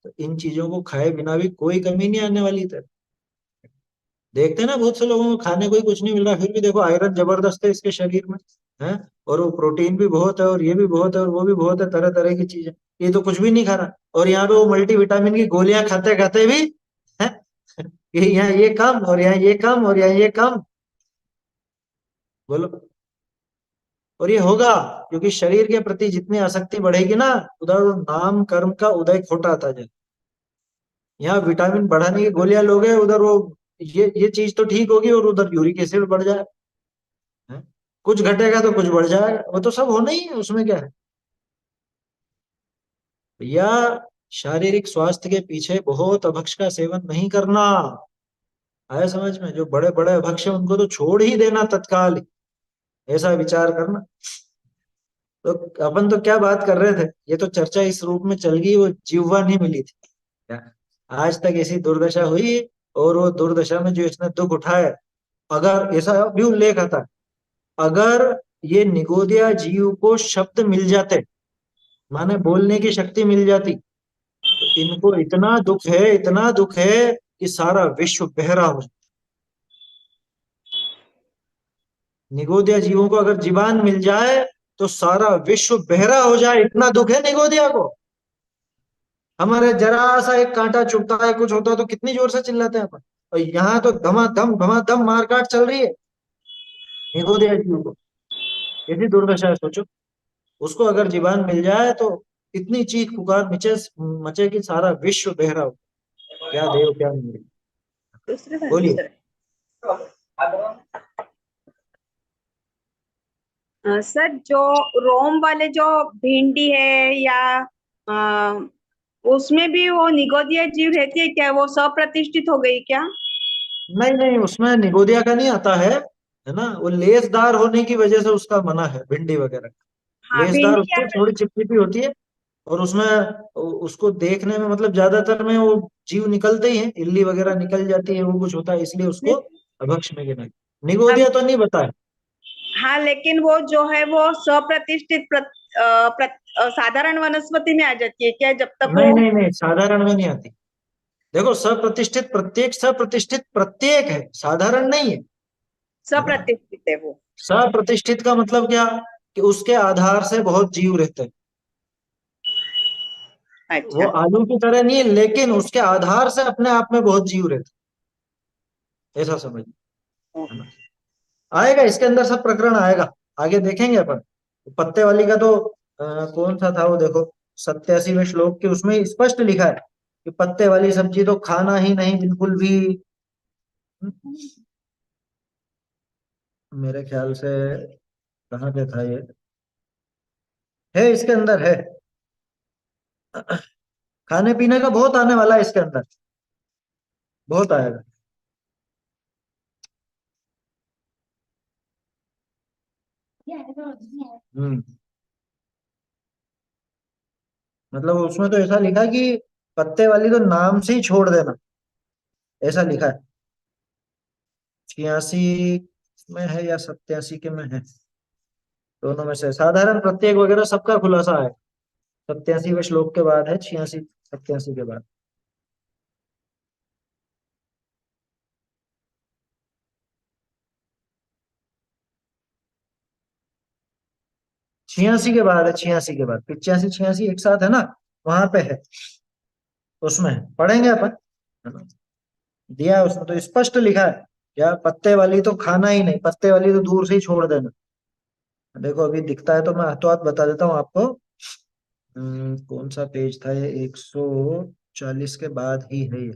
तो इन चीजों को खाए बिना भी कोई कमी नहीं आने वाली। देखते हैं ना बहुत से लोगों को खाने को ही कुछ नहीं मिल रहा, फिर भी देखो आयरन जबरदस्त है इसके शरीर में, है? और वो प्रोटीन भी बहुत है और ये भी बहुत है और वो भी बहुत है, तरह तरह की चीजें। ये तो कुछ भी नहीं खा रहा, और यहाँ पे वो मल्टीविटामिन की गोलियां खाते खाते भी है कि यहाँ ये कम, और यहाँ ये कम, और यहाँ ये कम। बोलो। और ये होगा क्योंकि शरीर के प्रति जितनी आसक्ति बढ़ेगी ना, उधर नाम कर्म का उदय खोटा आता जाए। यहाँ विटामिन बढ़ाने की गोलियां लोगे, उधर वो ये चीज तो ठीक होगी और उधर यूरिक एसिड बढ़ जाए, है? कुछ घटेगा तो कुछ बढ़ जाएगा, वो तो सब होना ही है, उसमें क्या है। या शारीरिक स्वास्थ्य के पीछे बहुत अभक्ष का सेवन नहीं करना। आया समझ में? जो बड़े बड़े अभक्ष है उनको तो छोड़ ही देना तत्काल ही, ऐसा विचार करना। तो अपन तो क्या बात कर रहे थे, ये तो चर्चा इस रूप में चल गई, वो जिह्वा नहीं मिली थी क्या? आज तक ऐसी दुर्दशा हुई, और वो दुर्दशा में जो इसने दुख उठाए, अगर ऐसा भी उल्लेख आता है, अगर ये निगोदिया जीव को शब्द मिल जाते, माने बोलने की शक्ति मिल जाती, तो इनको इतना दुख है, इतना दुख है कि सारा विश्व बहरा हो जाए। निगोदिया जीवों को अगर जीवान मिल जाए तो सारा विश्व बहरा हो जाए, इतना दुख है निगोदिया को। हमारे जरा सा एक कांटा चुभता है, कुछ होता है तो कितनी जोर से चिल्लाते हैं अपन, और यहाँ तो धमाधम मारकाट चल रही है निगोदिया जीव को। यदि दुर्दशा है सोचो, उसको अगर जीवान मिल जाए तो इतनी चीख पुकार मचे कि सारा विश्व बहरा हो। क्या देव क्या नहीं। दूसरे वाले बोलिए। सर। सर जो रोम वाले जो भिंडी है या अ, उसमें भी वो निगोदिया जीव रहती है क्या? वो सप्रतिष्ठित हो गई क्या? नहीं नहीं, उसमें निगोदिया का नहीं आता है ना, वो लेसदार होने की वजह से उसका मना है, भिंडी वगैरह। हाँ लेसदार भिंडी होती या है, थोड़ी चिपचिपी होती है, और उसमें उसको देखने में मतलब ज्यादातर में वो जीव निकलते ही हैं, इल्ली वगैरह निकल जाती है, वो कुछ होता है, इसलिए उसको अभक्ष में गिना। निगोदिया तो नहीं बताया। हाँ लेकिन वो जो है वो सप्रतिष्ठित साधारण वनस्पति में आ जाती है क्या जब तक नहीं वो? नहीं नहीं, साधारण में नहीं आती। देखो, सप्रतिष्ठित प्रत्येक है, साधारण नहीं है ना। सप्रतिष्ठित है वो। सप्रतिष्ठित का मतलब क्या, कि उसके आधार से बहुत जीव रहते हैं। वो अच्छा। आलू की तरह नहीं है, लेकिन उसके आधार से अपने आप में बहुत जीव रहते हैं, ऐसा समझ, है ना। आएगा इसके अंदर सब प्रकरण आएगा, आगे देखेंगे अपन। पत्ते वाली का तो कौन सा था वो, देखो 87वें श्लोक के उसमें स्पष्ट लिखा है कि पत्ते वाली सब्जी तो खाना ही नहीं बिल्कुल भी। मेरे ख्याल से कहाँ पे था ये, है इसके अंदर है। खाने पीने का बहुत आने वाला है इसके अंदर, बहुत आएगा। हम्म। मतलब उसमें तो ऐसा लिखा है कि पत्ते वाली तो नाम से ही छोड़ देना, ऐसा लिखा है। 86 में है या 87 के में है, दोनों में से साधारण प्रत्येक वगैरह सबका खुलासा है। 87वें श्लोक के बाद है, 86 87 के बाद। 86 के बाद है, 86 के बाद, 85 86 एक साथ है ना, वहां पे है, उसमें है। पढ़ेंगे अपन, है ना? दिया है उसमें तो स्पष्ट लिखा है, क्या पत्ते वाली तो खाना ही नहीं, पत्ते वाली तो दूर से ही छोड़ देना। देखो अभी दिखता है तो मैं हाथों हाथ बता देता हूँ आपको। कौन सा पेज था ये, 140 के बाद ही है ये।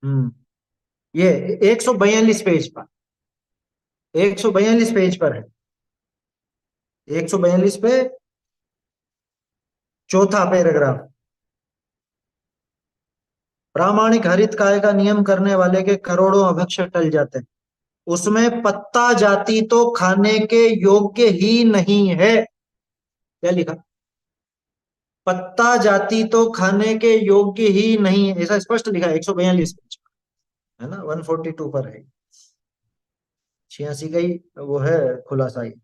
हम्म। ये 142 पेज पर, 142 पेज पर है, 142 पे चौथा पैराग्राफ। प्रामाणिक हरित काय का नियम करने वाले के करोड़ों अभक्ष टल जाते हैं। उसमें पत्ता जाति तो खाने के योग्य ही नहीं है। क्या लिखा? पत्ता जाति तो खाने के योग्य ही नहीं है, ऐसा स्पष्ट लिखा है 142 पेज, है ना, 142 पर है। 86 का ही वो है खुलासा ये।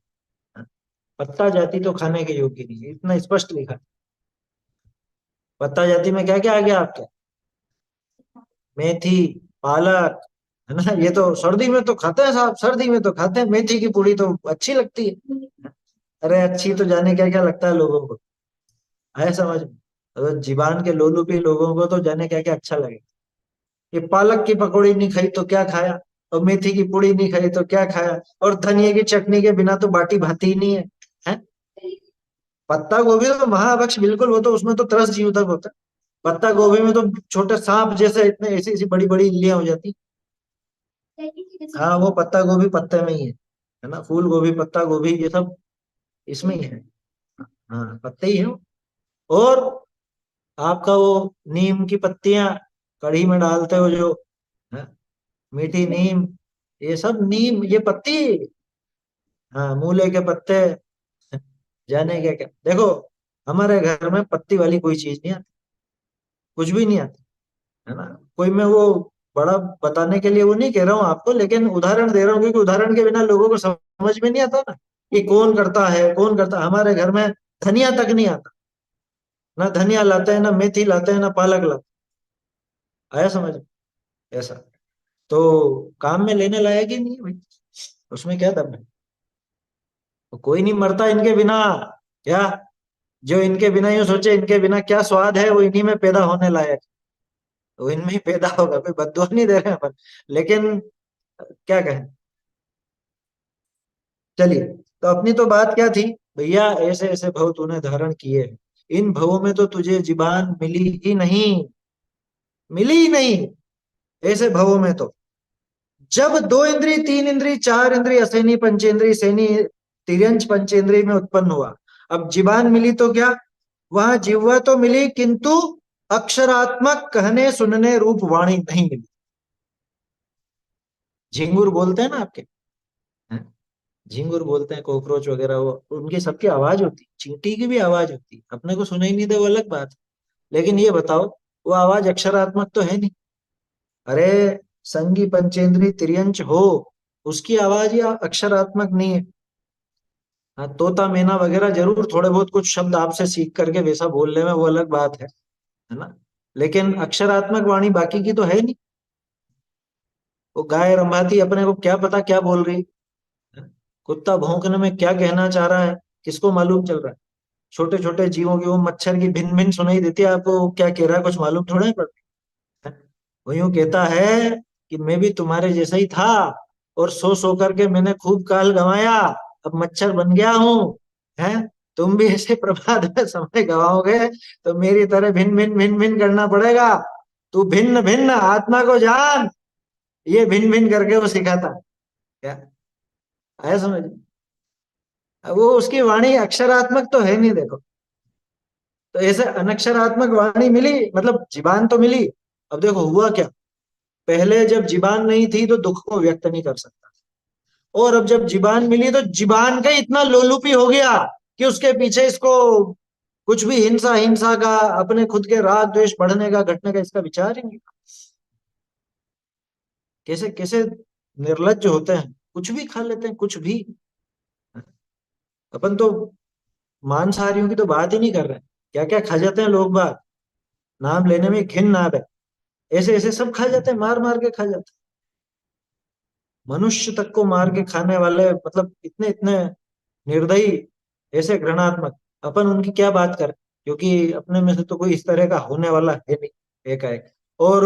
पत्ता जाति तो खाने के योग्य नहीं है, इतना स्पष्ट लिखा है। पत्ता जाति में क्या क्या आ गया आपके, मेथी, पालक, है ना, ये तो सर्दी में तो खाते हैं साहब, सर्दी में तो खाते हैं, मेथी की पूड़ी तो अच्छी लगती है। अरे अच्छी तो जाने क्या क्या लगता है लोगों को, है समझ में। तो जीवान के लोलुपी लोगों को तो जाने क्या क्या अच्छा लगे। ये पालक की पकौड़ी नहीं खाई तो क्या खाया, और मेथी की पूड़ी नहीं खाई तो क्या खाया, और धनिया की चटनी के बिना तो बाटी भाती ही नहीं है, हैं? पत्ता गोभी तो महाभक्ष बिल्कुल, वो तो उसमें तो 10 जीव तक होता है। पत्ता गोभी में तो छोटे सांप जैसे इतने ऐसी ऐसी बड़ी बड़ी इल्लियां हो जाती। हाँ वो पत्ता गोभी पत्ते में ही है ना, फूल गोभी पत्ता गोभी ये सब इसमें ही है। हाँ पत्ते ही है वो। और आपका वो नीम की पत्तियां कढ़ी में डालते हो जो, है? मीठी नीम, ये सब नीम ये पत्ती। हाँ मूले के पत्ते, जाने क्या क्या। देखो हमारे घर में पत्ती वाली कोई चीज नहीं आती, कुछ भी नहीं आती, है ना। कोई मैं वो बड़ा बताने के लिए वो नहीं कह रहा हूँ आपको, लेकिन उदाहरण दे रहा हूँ, क्योंकि उदाहरण के बिना लोगों को समझ में नहीं आता ना कि कौन करता है कौन करता। हमारे घर में धनिया तक नहीं आता, ना धनिया लाते हैं ना मेथी लाते हैं ना पालक लाते हैं। आया समझ में? ऐसा तो काम में लेने लायक ही नहीं है भाई, उसमें क्या दम है। तो कोई नहीं मरता इनके बिना, क्या जो इनके बिना यूं सोचे इनके बिना क्या स्वाद है, वो इन्हीं में पैदा होने लायक, वो इनमें ही पैदा होगा। कोई बद्दुआ नहीं दे रहे हैं अपन, लेकिन क्या कहें। चलिए, तो अपनी तो बात क्या थी, भैया ऐसे ऐसे भव तूने धारण किए हैं, इन भवों में तो तुझे जीबान मिली ही नहीं, मिली ही नहीं। ऐसे भवों में तो जब 2 इंद्री 3 इंद्री 4 इंद्री असैनी पंचेंद्री सैनी तिर्यंच पंचेंद्री में उत्पन्न हुआ, अब जीबान मिली तो क्या, वहां जिह्वा तो मिली किंतु अक्षरात्मक कहने सुनने रूप वाणी नहीं मिली। झिंगुर बोलते हैं ना आपके, हैं? झिंगुर बोलते हैं, कॉकरोच वगैरह, वो उनकी सबकी आवाज होती, चींटी की भी आवाज होती, अपने को सुनाई नहीं दे वो अलग बात है। लेकिन ये बताओ वो आवाज अक्षरात्मक तो है नहीं। अरे संगी पंचेंद्री तिर्यंच हो, उसकी आवाज या अक्षरात्मक नहीं है। हाँ तोता मैना वगैरह जरूर थोड़े बहुत कुछ शब्द आपसे सीख करके वैसा बोलने में वो अलग बात है ना। लेकिन अक्षरात्मक वाणी बाकी की तो है नहीं। वो गाय रंभाती अपने को क्या पता क्या बोल रही है? कुत्ता भौंकने में क्या कहना चाह रहा है, किसको मालूम चल रहा है। छोटे छोटे जीवों की वो मच्छर की भिन भिन सुनाई देती है आपको, वो क्या कह रहा है कुछ मालूम थोड़ा ही पड़ता है। वो यूं कहता है कि मैं भी तुम्हारे जैसा ही था, और सो करके मैंने खूब काल गंवाया, अब मच्छर बन गया हूं, है। तुम भी ऐसे प्रभात में समय गवाओगे तो मेरी तरह भिन भिन भिन भिन करना पड़ेगा। तू भिन्न भिन्न आत्मा को जान, ये भिन भिन करके वो सिखाता क्या। आया समझ? अब वो उसकी वाणी अक्षरात्मक तो है नहीं देखो। तो ऐसे अनक्षरात्मक वाणी मिली, मतलब जीबान तो मिली। अब देखो हुआ क्या, पहले जब जीबान नहीं थी तो दुख को व्यक्त नहीं कर सकता, और अब जब जीबान मिली तो जीबान का इतना लोलुपी हो गया कि उसके पीछे इसको कुछ भी हिंसा हिंसा का, अपने खुद के राग द्वेष बढ़ने का घटने का इसका विचार ही नहीं। कैसे कैसे निर्लज्ज होते हैं, कुछ भी खा लेते हैं कुछ भी। अपन तो मांसाहारियों की तो बात ही नहीं कर रहे हैं, क्या क्या खा जाते हैं लोग बाग, नाम लेने में घिन नाद है। ऐसे ऐसे सब खा जाते हैं, मार मार के खा जाते हैं, मनुष्य तक को मार के खाने वाले, मतलब इतने इतने निर्दयी, ऐसे घृणात्मक। अपन उनकी क्या बात करें, क्योंकि अपने में से तो कोई इस तरह का होने वाला है नहीं एकाएक। और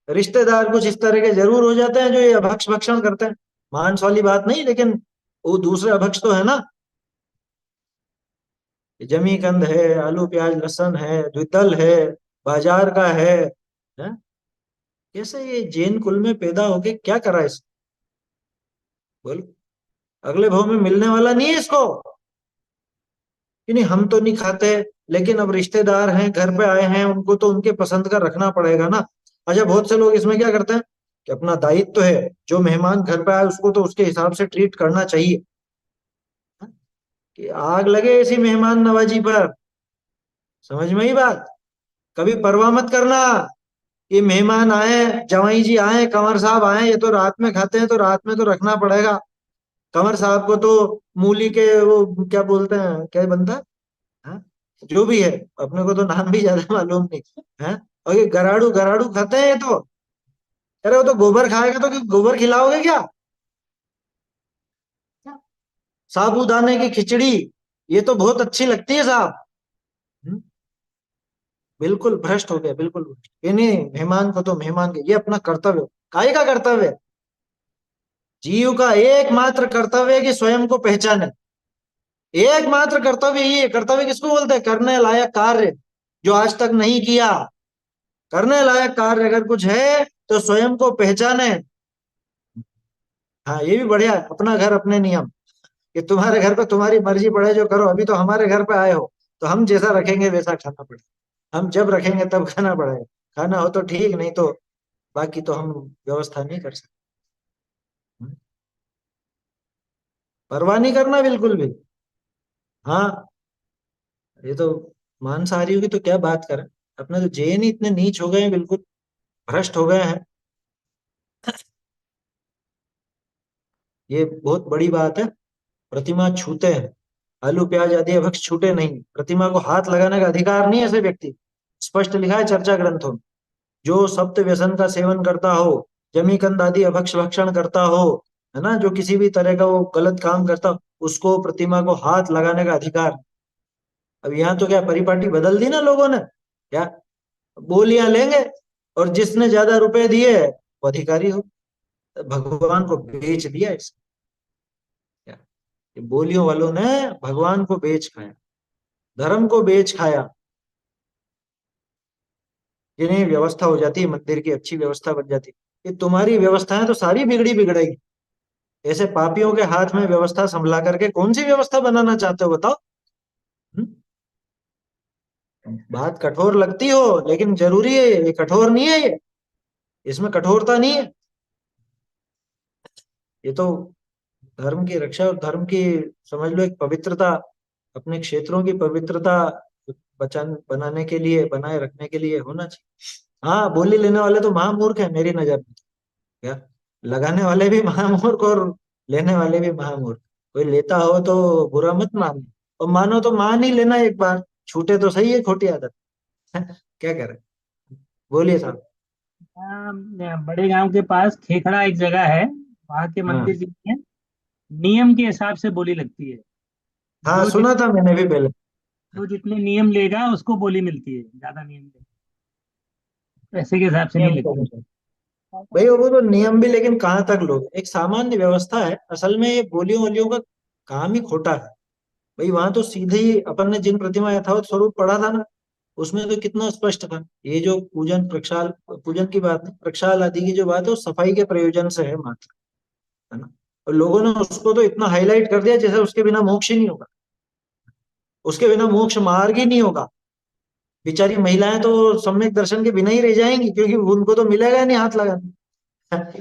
रिश्तेदार कुछ इस तरह के जरूर हो जाते हैं जो ये अभक्ष भक्षण करते हैं, मांस वाली बात नहीं, लेकिन वो दूसरे अभक्ष तो है ना। जमी कंद है, आलू प्याज लहसुन है, द्विदल है, बाजार का है? कैसे ये जैन कुल में पैदा होके क्या करा इसको, बोलो। अगले भाव में मिलने वाला नहीं है इसको कि नहीं, हम तो नहीं खाते, लेकिन अब रिश्तेदार हैं घर पे आए हैं, उनको तो उनके पसंद का रखना पड़ेगा ना। अच्छा बहुत से लोग इसमें क्या करते हैं कि अपना दायित्व तो है, जो मेहमान घर पे आए उसको तो उसके हिसाब से ट्रीट करना चाहिए, हाँ? कि आग लगे ऐसी मेहमान नवाजी पर, समझ में ही बात। कभी परवाह मत करना, ये मेहमान आए, जवाई जी आए, कंवर साहब आए, ये तो रात में खाते हैं तो रात में तो रखना पड़ेगा। कंवर साहब को तो मूली के वो क्या बोलते हैं, क्या बनता है, हाँ? जो भी है, अपने को तो नाम भी ज्यादा मालूम नहीं है। और ये गराड़ू गराड़ू खाते हैं ये तो, अरे वो तो गोबर खाएगा तो गोबर खिलाओगे क्या? साबूदाने की खिचड़ी ये तो बहुत अच्छी लगती है साहब। हम्म, बिल्कुल भ्रष्ट हो गया, बिल्कुल भ्रष्ट। ये नहीं, मेहमान को तो मेहमान के, ये अपना कर्तव्य, काय का कर्तव्य है? जीव का एकमात्र कर्तव्य है कि स्वयं को पहचाने। एकमात्र कर्तव्य ये, कर्तव्य किसको बोलते हैं? करने लायक कार्य जो आज तक नहीं किया। करने लायक कार्य अगर कुछ है तो स्वयं को पहचाने। हाँ, ये भी बढ़िया है, अपना घर अपने नियम, कि तुम्हारे घर पे तुम्हारी मर्जी पड़े जो करो। अभी तो हमारे घर पे आए हो तो हम जैसा रखेंगे वैसा खाना पड़ेगा, हम जब रखेंगे तब खाना पड़ेगा। खाना हो तो ठीक, नहीं तो बाकी तो हम व्यवस्था नहीं कर सकते। हम्म, परवाह नहीं करना बिल्कुल भी। हाँ, ये तो मांसाहारियों की तो क्या बात करें, अपने तो जैन ही इतने नीच हो गए हैं, बिल्कुल भ्रष्ट हो गए हैं। ये बहुत बड़ी बात है। प्रतिमा छूते हैं, आलू प्याज आदि अभक्ष छूटे नहीं, प्रतिमा को हाथ लगाने का अधिकार नहीं है ऐसे व्यक्ति। स्पष्ट लिखा है चर्चा ग्रंथों में। जो सप्त व्यसन का सेवन करता हो, जमीकंद आदि अभक्ष भक्षण करता हो, है ना, जो किसी भी तरह का वो गलत काम करता हो, उसको प्रतिमा को हाथ लगाने का अधिकार। अब यहाँ तो क्या परिपाटी बदल दी ना लोगों ने, क्या बोलियां लेंगे और जिसने ज्यादा रुपए दिए वो अधिकारी हो। भगवान को बेच दिया इस, क्या, ये बोलियों वालों ने भगवान को बेच खाया, धर्म को बेच खाया। ये नहीं, व्यवस्था हो जाती है मंदिर की, अच्छी व्यवस्था बन जाती है। ये तुम्हारी व्यवस्थाएं तो सारी बिगड़ी बिगड़ेगी। ऐसे पापियों के हाथ में व्यवस्था संभला करके कौन सी व्यवस्था बनाना चाहते हो बताओ? हम्म? बात कठोर लगती हो लेकिन जरूरी है, ये कठोर नहीं है, ये इसमें कठोरता नहीं है। ये तो धर्म की रक्षा और धर्म की, समझ लो, एक पवित्रता, अपने क्षेत्रों की पवित्रता बचान बनाने के लिए, बनाए रखने के लिए होना चाहिए। हाँ, बोली लेने वाले तो महामूर्ख है मेरी नजर में। क्या, लगाने वाले भी महामूर्ख और लेने वाले भी महामूर्ख। कोई लेता हो तो बुरा मत मानो, और मानो तो मान ही लेना एक बार, छूटे तो सही है खोटी आदत। क्या करें, बोलिए साहब। बड़े गांव के पास खेखड़ा एक जगह है, वहां के हाँ मंदिर जी में नियम के हिसाब से बोली लगती है। हाँ, जो जित सुना था मैंने भी पहले। जो जितने नियम लेगा उसको बोली मिलती है, ज्यादा नियम लेगा पैसे के हिसाब से नहीं नियम तो लगती। मुझे भाई, वो तो नियम भी, लेकिन कहाँ तक लोग, एक सामान्य व्यवस्था है असल में। ये बोलियों वोलियों का काम ही खोटा है भाई। वहां तो सीधे ही अपन ने जिन प्रतिमा यथावत स्वरूप पढ़ा था ना, उसमें तो कितना स्पष्ट था। ये जो पूजन प्रक्षाल, पूजन की बात नहीं, प्रक्षाल आदि की जो बात है वो सफाई के प्रयोजन से है मात्र, है ना। और लोगों ने उसको तो इतना हाईलाइट कर दिया जैसे उसके बिना मोक्ष ही नहीं होगा, उसके बिना मोक्ष मार्ग ही नहीं होगा। बेचारी महिलाएं तो सम्यक दर्शन के बिना ही रह जाएंगी, क्योंकि उनको तो मिलेगा नहीं हाथ लगाने।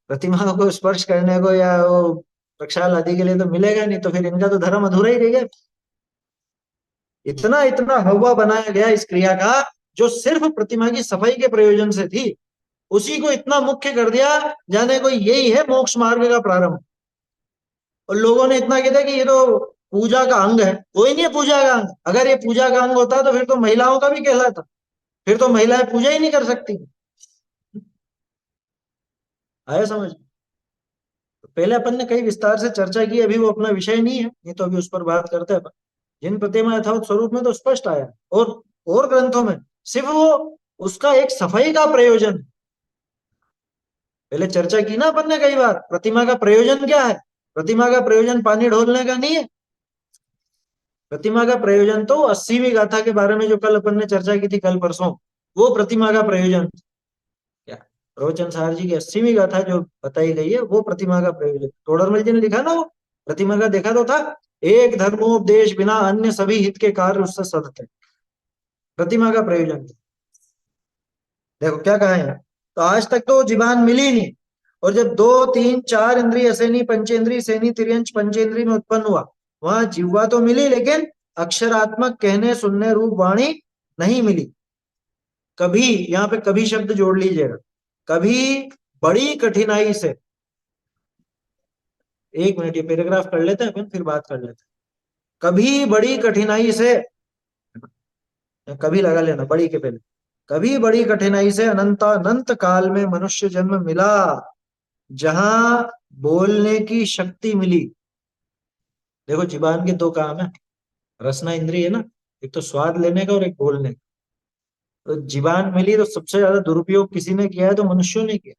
प्रतिमा को स्पर्श करने को या वो प्रक्षाल आदि के लिए तो मिलेगा नहीं, तो फिर इनका तो धर्म अधूरा ही रह गया। इतना इतना हवा बनाया गया इस क्रिया का जो सिर्फ प्रतिमा की सफाई के प्रयोजन से थी, उसी को इतना मुख्य कर दिया, जाने को यही है मोक्ष मार्ग का प्रारंभ। और लोगों ने इतना कहता कि ये तो पूजा का अंग है। कोई नहीं है पूजा का अंग। अगर ये पूजा का अंग होता तो फिर तो महिलाओं का भी कहलाता, फिर तो महिलाएं पूजा ही नहीं कर सकती। आया समझ? तो पहले अपन ने कई विस्तार से चर्चा की, अभी वो अपना विषय नहीं है, नहीं तो अभी उस पर बात करते हैं अपन। जिन प्रतिमा यथावत स्वरूप में तो स्पष्ट आया, और ग्रंथों में सिर्फ वो उसका एक सफाई का प्रयोजन। पहले चर्चा की ना अपन ने कई बार, प्रतिमा का प्रयोजन क्या है? प्रतिमा का प्रयोजन पानी ढोलने का नहीं है। प्रतिमा का प्रयोजन तो 80वीं गाथा के बारे में जो कल अपन ने चर्चा की थी, कल परसों, वो प्रतिमा का प्रयोजन क्या, रोचन सार जी की 80वीं गाथा जो बताई गई है वो प्रतिमा का प्रयोजन। तोडरमल जी ने लिखा ना वो प्रतिमा का, देखा तो था, एक धर्मोपदेश बिना अन्य सभी हित के कार्य उससे सदते, प्रतिमा का प्रयोजन। देखो क्या कहा है, तो आज तक तो जीवान मिली नहीं, और जब 2 3 4 इंद्रिय सेनी पंचेंद्री सेनी तिर्यंच पंचेंद्री में उत्पन्न हुआ, वहां जीवा तो मिली लेकिन अक्षरात्मक कहने सुनने रूप वाणी नहीं मिली। कभी, यहाँ पे कभी शब्द जोड़ लीजिएगा, कभी बड़ी कठिनाई से, 1 मिनट ये पैराग्राफ कर लेते हैं अपन, फिर बात कर लेते हैं। कभी बड़ी कठिनाई से, कभी लगा लेना बड़ी के पहले, कभी बड़ी कठिनाई से अनंत काल में मनुष्य जन्म मिला, जहां बोलने की शक्ति मिली। देखो जीबान के दो काम है, रसना इंद्रिय है ना, एक तो स्वाद लेने का और एक बोलने का। तो जीबान मिली तो सबसे ज्यादा दुरुपयोग किसी ने किया है तो मनुष्यों ने किया।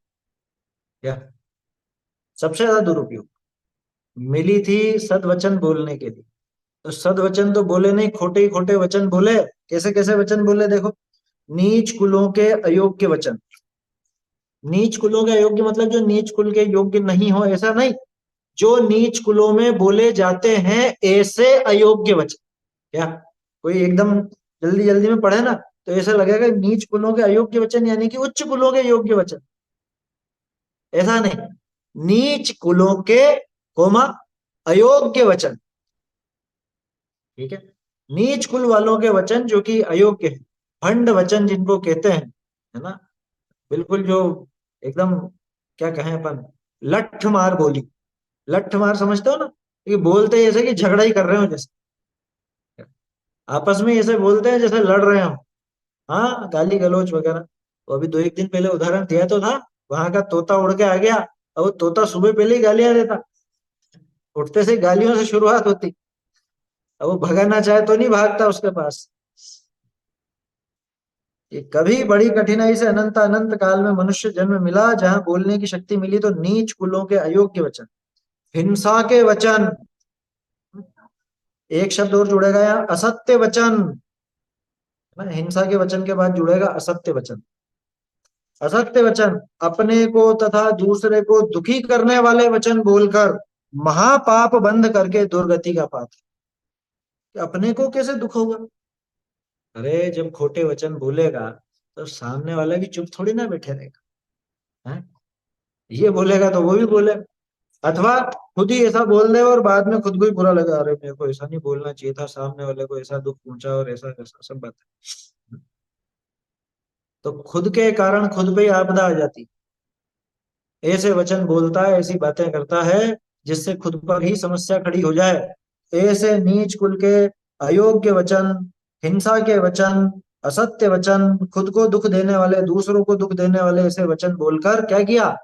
क्या सबसे ज्यादा दुरुपयोग मिली थी सदवचन बोलने के लिए, तो सदवचन तो बोले नहीं, खोटे ही खोटे वचन बोले। कैसे कैसे वचन बोले देखो, नीच कुलों के अयोग्य वचन। नीच कुलों के अयोग्य मतलब जो नीच कुल के योग्य नहीं हो ऐसा नहीं, जो नीच कुलों में बोले जाते हैं ऐसे अयोग्य वचन। क्या कोई एकदम जल्दी जल्दी में पढ़े ना तो ऐसा लगेगा नीच कुलों के अयोग्य वचन यानी कि उच्च कुलों के योग्य वचन, ऐसा नहीं। नीच कुलों के कोमा अयोग्य वचन, ठीक है। नीच कुल वालों के वचन जो कि अयोग्य है, भंड वचन जिनको कहते हैं, है ना, बिल्कुल जो एकदम क्या कहें अपन, लठ मार बोली। लठ मार समझते हो ना, ये बोलते ऐसे कि झगड़ा ही कर रहे हो, जैसे आपस में ऐसे बोलते हैं जैसे लड़ रहे हो। हाँ, गाली गलौज वगैरह। तो अभी 2 एक दिन पहले उदाहरण दिया तो था, वहां का तोता उड़ के आ गया, और वो तोता सुबह पहले ही गालियां देता, उठते से गालियों से शुरुआत होती। अब वो भगाना चाहे तो नहीं भागता उसके पास। कि कभी बड़ी कठिनाई से अनंत अनंत काल में मनुष्य जन्म मिला, जहां बोलने की शक्ति मिली तो नीच कुलों के अयोग्य वचन, हिंसा के वचन, एक शब्द और जुड़ेगा यहाँ असत्य वचन, है ना, हिंसा के वचन के बाद जुड़ेगा असत्य वचन। असत्य वचन अपने को तथा दूसरे को दुखी करने वाले वचन बोलकर महापाप बंध करके दुर्गति का पात्र। अपने को कैसे दुख होगा? अरे जब खोटे वचन बोलेगा तो सामने वाला भी चुप थोड़ी ना बैठे रहेगा, है? ये बोलेगा तो वो भी बोले, अथवा खुद ही ऐसा बोल दे और बाद में खुद को ही बुरा लगा, अरे मेरे को ऐसा नहीं बोलना चाहिए था, सामने वाले को ऐसा दुख पहुंचा और ऐसा ऐसा सब बात। तो खुद के कारण खुद पे ही आपदा आ जाती। ऐसे वचन बोलता है, ऐसी बातें करता है जिससे खुद पर ही समस्या खड़ी हो जाए। ऐसे नीच कुल के अयोग्य वचन, हिंसा के वचन, असत्य वचन, खुद को दुख देने वाले, दूसरों को दुख देने वाले ऐसे वचन बोलकर क्या किया?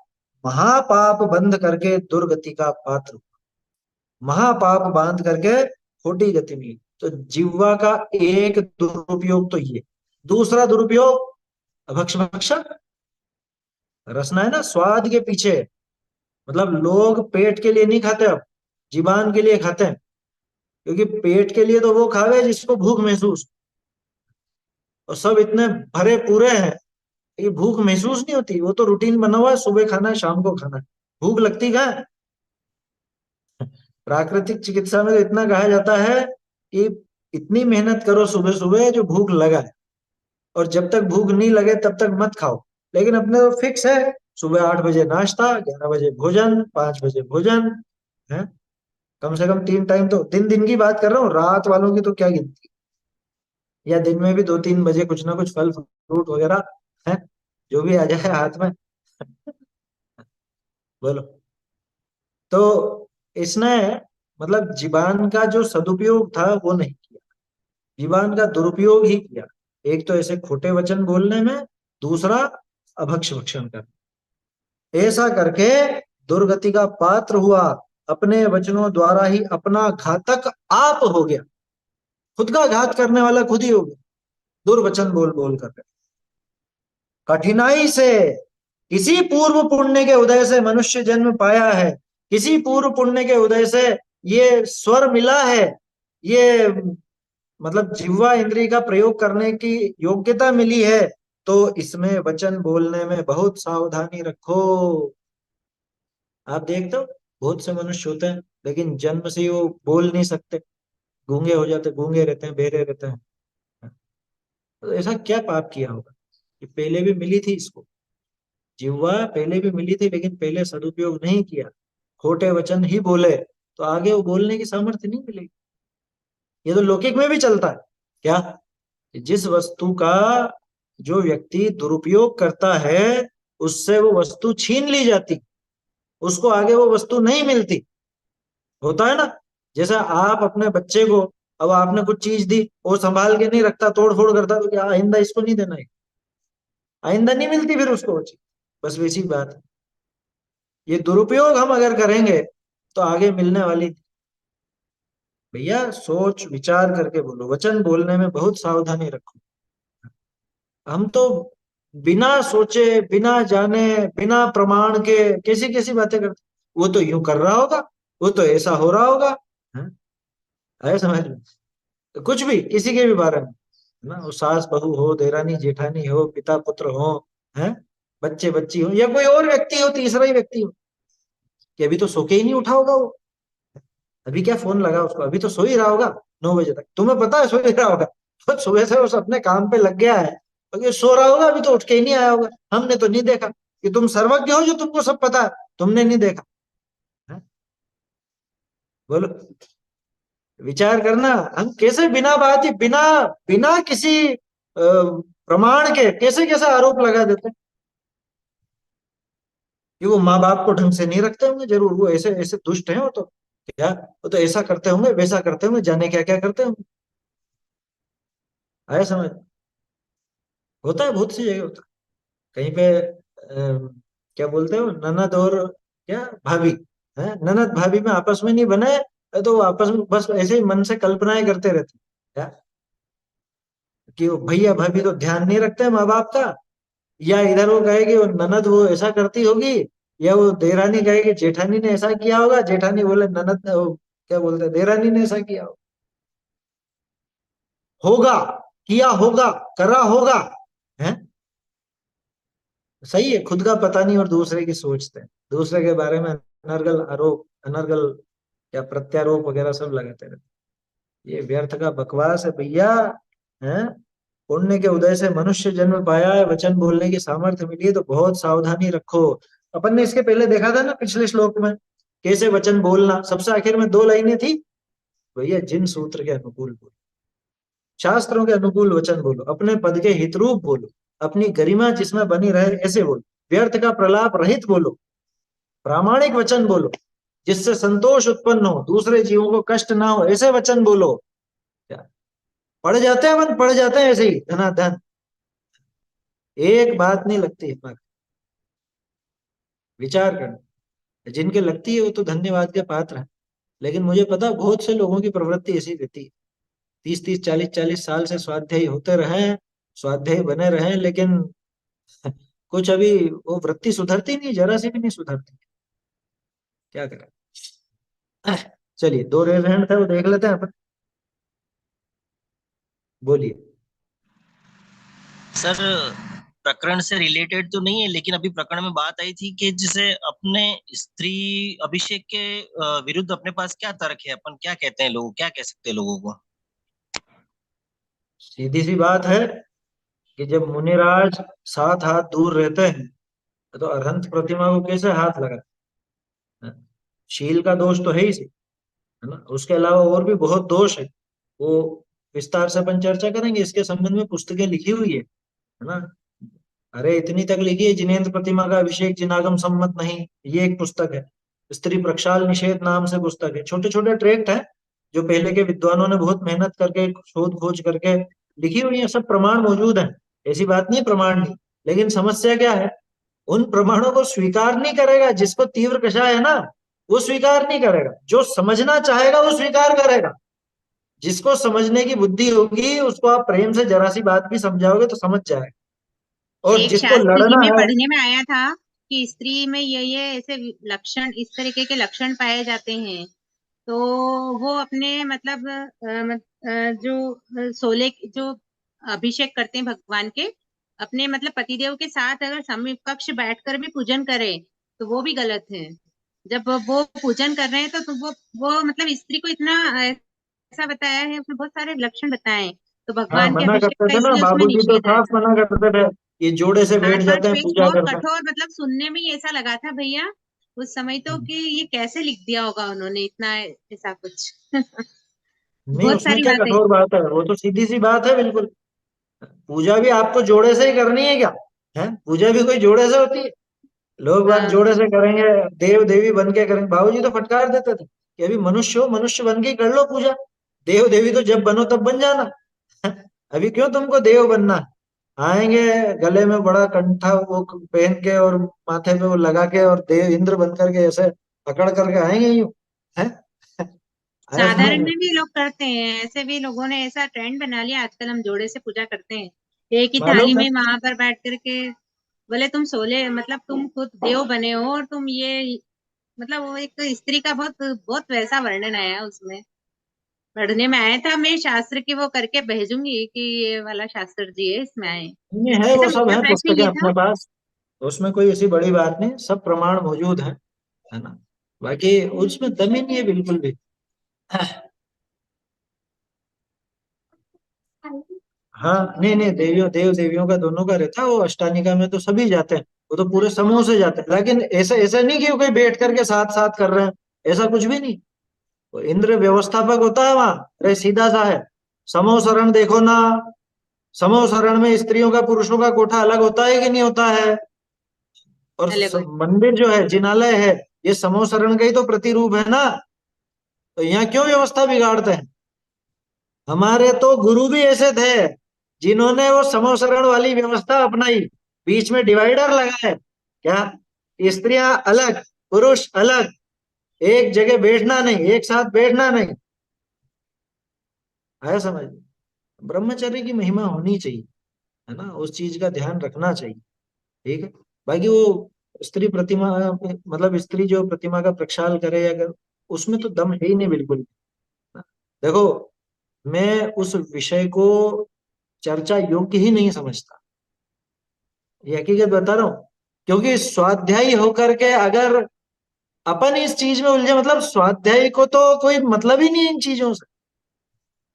महापाप बंध करके दुर्गति का पात्र। महापाप बांध करके खोटी गति में। तो जिह्वा का एक दुरुपयोग तो ये, दूसरा दुरुपयोग अभक्ष भक्षण। रसना है ना, स्वाद के पीछे, मतलब लोग पेट के लिए नहीं खाते, अब जीबान के लिए खाते हैं। क्योंकि पेट के लिए तो वो खावे जिसको भूख महसूस, और सब इतने भरे पूरे हैं कि भूख महसूस नहीं होती। वो तो रूटीन बना हुआ है, सुबह खाना है शाम को खाना है, भूख लगती कहाँ है? प्राकृतिक चिकित्सा में तो इतना कहा जाता है कि इतनी मेहनत करो सुबह सुबह जो भूख लगा है, और जब तक भूख नहीं लगे तब तक मत खाओ। लेकिन अपने तो फिक्स है, सुबह 8 बजे नाश्ता, 11 बजे भोजन, 5 बजे भोजन, है। कम से कम 3 टाइम तो, दिन दिन की बात कर रहा हूँ, रात वालों की तो क्या गिनती, या दिन में भी 2-3 बजे कुछ ना कुछ फल फ्रूट वगैरह, है, जो भी आ जाए हाथ में। बोलो। तो इसने मतलब जीबान का जो सदुपयोग था वो नहीं किया, जीबान का दुरुपयोग ही किया। एक तो ऐसे खोटे वचन बोलने में, दूसरा अभक्ष भक्षण कर, ऐसा करके दुर्गति का पात्र हुआ। अपने वचनों द्वारा ही अपना घातक आप हो गया, खुद का घात करने वाला खुद ही हो गया, दुर्वचन बोल बोल कर। कठिनाई से किसी पूर्व पुण्य के उदय से मनुष्य जन्म पाया है, किसी पूर्व पुण्य के उदय से ये स्वर मिला है, ये मतलब जिह्वा इंद्रिय का प्रयोग करने की योग्यता मिली है। तो इसमें वचन बोलने में बहुत सावधानी रखो। आप देखते हो बहुत से मनुष्य होते हैं लेकिन जन्म से ही वो बोल नहीं सकते, गूंगे हो जाते, गूंगे रहते हैं, बहरे रहते हैं। तो ऐसा क्या पाप किया होगा कि पहले भी मिली थी इसको, जिह्वा पहले भी मिली थी लेकिन पहले सदुपयोग नहीं किया, खोटे वचन ही बोले, तो आगे वो बोलने की सामर्थ्य नहीं मिलेगी। ये तो लौकिक में भी चलता है। क्या? जिस वस्तु का जो व्यक्ति दुरुपयोग करता है उससे वो वस्तु छीन ली जाती, उसको आगे वो वस्तु नहीं मिलती। होता है ना, जैसा आप अपने बच्चे को, अब आपने कुछ चीज दी, वो संभाल के नहीं रखता, तोड़ फोड़ करता, तो क्या आइंदा इसको नहीं देना है? आइंदा नहीं मिलती फिर उसको वो चीज। बस वैसी बात है, ये दुरुपयोग हम अगर करेंगे तो आगे मिलने वाली। भैया सोच विचार करके बोलो, वचन बोलने में बहुत सावधानी रखो। हम तो बिना सोचे, बिना जाने, बिना प्रमाण के कैसी कैसी बातें करते, वो तो यूं कर रहा होगा, वो तो ऐसा हो रहा होगा, है आए समझ में? तो कुछ भी किसी के भी बारे में, है ना, वो सास बहू हो, देरानी जेठानी हो, पिता पुत्र हो, है, बच्चे बच्ची हो, या कोई और व्यक्ति हो, तीसरा ही व्यक्ति हो, कि अभी तो सो के ही नहीं उठा होगा वो, अभी क्या फोन लगा उसको, अभी तो सो ही रहा होगा 9 बजे तक, तुम्हें पता है सो ही रहा होगा, तो सुबह से उस अपने काम पे लग गया है, तो ये सो रहा होगा, अभी तो उठ के ही नहीं आया होगा, हमने तो नहीं देखा, कि तुम सर्वज्ञ हो जो तुमको सब पता है, तुमने नहीं देखा, है? बोलो, विचार करना, हम कैसे बिना बात ही, बिना बिना किसी प्रमाण के कैसे कैसे आरोप लगा देते हैं, कि वो माँ बाप को ढंग से नहीं रखते होंगे, जरूर वो ऐसे ऐसे दुष्ट हैं, वो तो क्या, वो तो ऐसा करते होंगे, वैसा करते होंगे, जाने क्या क्या करते होंगे, आया समझ? होता है, बहुत सी जगह होता है, कहीं पे क्या बोलते हो, ननद और क्या भाभी, है, ननद भाभी में आपस में नहीं बने, तो वो आपस में बस ऐसे ही मन से कल्पनाएं करते रहते हैं, क्या, कि वो भैया भाभी तो ध्यान नहीं रखते माँ बाप का, या इधर वो कहेगी वो ननद वो ऐसा करती होगी, या वो देरानी कहेगी जेठानी ने ऐसा किया होगा, जेठानी बोले ननद वो क्या बोलते हैं, देरानी ने ऐसा किया होगा, किया होगा, करा होगा, है, सही है, खुद का पता नहीं और दूसरे की सोचते हैं, दूसरे के बारे में अनर्गल आरोप, अनर्गल या प्रत्यारोप वगैरह सब लगाते रहते हैं। ये व्यर्थ का बकवास है भैया, है, पुण्य के उदय से मनुष्य जन्म पाया है, वचन बोलने की सामर्थ्य मिली है, तो बहुत सावधानी रखो। अपन ने इसके पहले देखा था ना पिछले श्लोक में, कैसे वचन बोलना, सबसे आखिर में 2 लाइनें थी, भैया जिन सूत्र के अनुकूल बोलो, शास्त्रों के अनुकूल वचन बोलो, अपने पद के हितरूप बोलो, अपनी गरिमा जिसमें बनी रहे ऐसे बोलो, व्यर्थ का प्रलाप रहित बोलो, प्रामाणिक वचन बोलो, जिससे संतोष उत्पन्न हो, दूसरे जीवों को कष्ट ना हो, ऐसे वचन बोलो। क्या पढ़ जाते हैं अपन, पढ़ जाते हैं ऐसे ही धनाधन, एक बात नहीं लगती है, विचार करना, जिनके लगती है वो तो धन्यवाद के पात्र है, लेकिन मुझे पता बहुत से लोगों की प्रवृत्ति ऐसी रहती है, 30 30 40 40 साल से स्वाध्यायी होते रहे हैं, स्वाध्यायी बने रहे हैं, लेकिन कुछ अभी वो वृत्ति सुधरती नहीं, जरा सी भी नहीं सुधरती, क्या करें? चलिए 2 रेज हैंड थे, वो देख लेते हैं अपन, बोलिए। सर प्रकरण से रिलेटेड तो नहीं है, लेकिन अभी प्रकरण में बात आई थी कि जैसे अपने स्त्री अभिषेक के विरुद्ध अपने पास क्या तर्क है, अपन क्या कहते हैं, लोग क्या कह सकते हैं लोगों को? सीधी सी बात है कि जब मुनिराज 7 हाथ दूर रहते हैं, तो अरहंत प्रतिमा को कैसे हाथ लगा, शील का दोष तो है ही, है ना, उसके अलावा और भी बहुत दोष है, वो विस्तार से अपन चर्चा करेंगे, इसके संबंध में पुस्तकें लिखी हुई है ना, अरे इतनी तक लिखी है, जिनेन्द्र प्रतिमा का अभिषेक जिनागम सम्मत नहीं, ये एक पुस्तक है, स्त्री प्रक्षाल निषेध नाम से पुस्तक है, छोटे छोटे ट्रैक्ट है, जो पहले के विद्वानों ने बहुत मेहनत करके शोध खोज करके लिखी हुई है, सब प्रमाण मौजूद है, ऐसी बात नहीं प्रमाण नहीं, लेकिन समस्या क्या है, उन प्रमाणों को स्वीकार नहीं करेगा, जिसको तीव्र कषाय है ना, वो स्वीकार नहीं करेगा, जो समझना चाहेगा वो स्वीकार करेगा, जिसको समझने की बुद्धि होगी उसको आप प्रेम से जरा सी बात भी समझाओगे तो समझ जाएगा, और एक जिसको शास्त्र जी लड़ना में है, पढ़ने में आया था कि स्त्री में ये ऐसे लक्षण, इस तरीके के लक्षण पाए जाते हैं, तो वो अपने मतलब जो 16 जो अभिषेक करते हैं भगवान के, अपने मतलब पतिदेव के साथ अगर समकक्ष बैठकर भी पूजन करें तो वो भी गलत है। जब वो पूजन कर रहे हैं तो वो मतलब स्त्री को इतना ऐसा बताया है, उसमें बहुत सारे लक्षण बताए हैं, तो हाँ भगवान के मना अभिषेक करते का थे ना, इसलिए उसमें बाबूजी तो निषेध साफ रहता है। मना करते थे, ये जोड़े से बैठ 8 जाते हैं, पेज पूजा बहुत करते हैं। कठोर, मतलब सुनने में ही ऐसा लगा था भैया उस समय तो कि ये कैसे लिख दिया होगा उन्होंने इतना ऐसा कुछ। नहीं बहुत उसमें सारी क्या बातें। कठोर बात है, वो तो सीधी सी बात है बिल्कुल, पूजा भी आपको जोड़े से ही करनी है क्या, है, पूजा भी कोई जोड़े से होती है, लोग बाग हाँ जोड़े से करेंगे, देव देवी बन के करेंगे, बाबूजी तो फटकार देते थे कि अभी मनुष्य हो, मनुष्य बन के ही कर लो पूजा, देव देवी तो जब बनो तब बन जाना, अभी क्यों तुमको देव बनना है? आएंगे गले में बड़ा कंठा वो पहन के और माथे पे वो लगा के और देव इंद्र बन करके ऐसे पकड़ करके आएंगे यूं, है, आया समझ साधारण में? में भी लोग करते हैं, ऐसे भी लोगों ने ऐसा ट्रेंड बना लिया आजकल, हम जोड़े से पूजा करते हैं एक ही थाली मालूम है? में वहां पर बैठ करके। बोले तुम सोले, मतलब तुम खुद देव बने हो और तुम ये, मतलब वो एक स्त्री का बहुत बहुत वैसा वर्णन आया उसमें, पढ़ने में आया था। मैं शास्त्र की वो करके भेजूंगी कि ये वाला शास्त्र जी है, इसमें आए। नहीं है, वो अच्छा, सब मेरा है प्रश्न पुस्तकें ये था। अपने पास। उसमें कोई ऐसी बड़ी बात नहीं, सब प्रमाण मौजूद है ना। बाकी उसमें दम ही नहीं है बिल्कुल भी। हाँ, नहीं नहीं, देव देवियों का दोनों का रहता है। वो अष्टानिका में तो सभी जाते हैं, वो तो पूरे समूह से जाते हैं। लेकिन ऐसा ऐसा नहीं कि वो कोई बैठ करके साथ साथ कर रहे हैं, ऐसा कुछ भी नहीं। वो इंद्र व्यवस्थापक होता है वहां। अरे सीधा सा है, समूह शरण देखो ना। समूह शरण में स्त्रियों का पुरुषों का कोठा अलग होता है कि नहीं होता है? और अलग हो। मंदिर जो है, जिनालय है, ये समूह शरण का ही तो प्रतिरूप है ना। तो यहाँ क्यों व्यवस्था बिगाड़ते हैं? हमारे तो गुरु भी ऐसे थे जिन्होंने वो समूहशरण वाली व्यवस्था अपनाई, बीच में डिवाइडर लगाए। क्या? स्त्रियां अलग, पुरुष अलग, एक जगह बैठना नहीं, एक साथ बैठना नहीं। आया समझ में? ब्रह्मचर्य की महिमा होनी चाहिए, है ना, उस चीज का ध्यान रखना चाहिए। ठीक है। बाकी वो स्त्री प्रतिमा, मतलब स्त्री जो प्रतिमा का प्रक्षाल करे, अगर उसमें तो दम है ही नहीं बिल्कुल। देखो, मैं उस विषय को चर्चा योग्य ही नहीं समझता, ये हकीकत बता रहा हूं। क्योंकि स्वाध्यायी होकर के अगर अपन इस चीज में उलझे, मतलब स्वाध्यायी को तो कोई मतलब ही नहीं है इन चीजों से।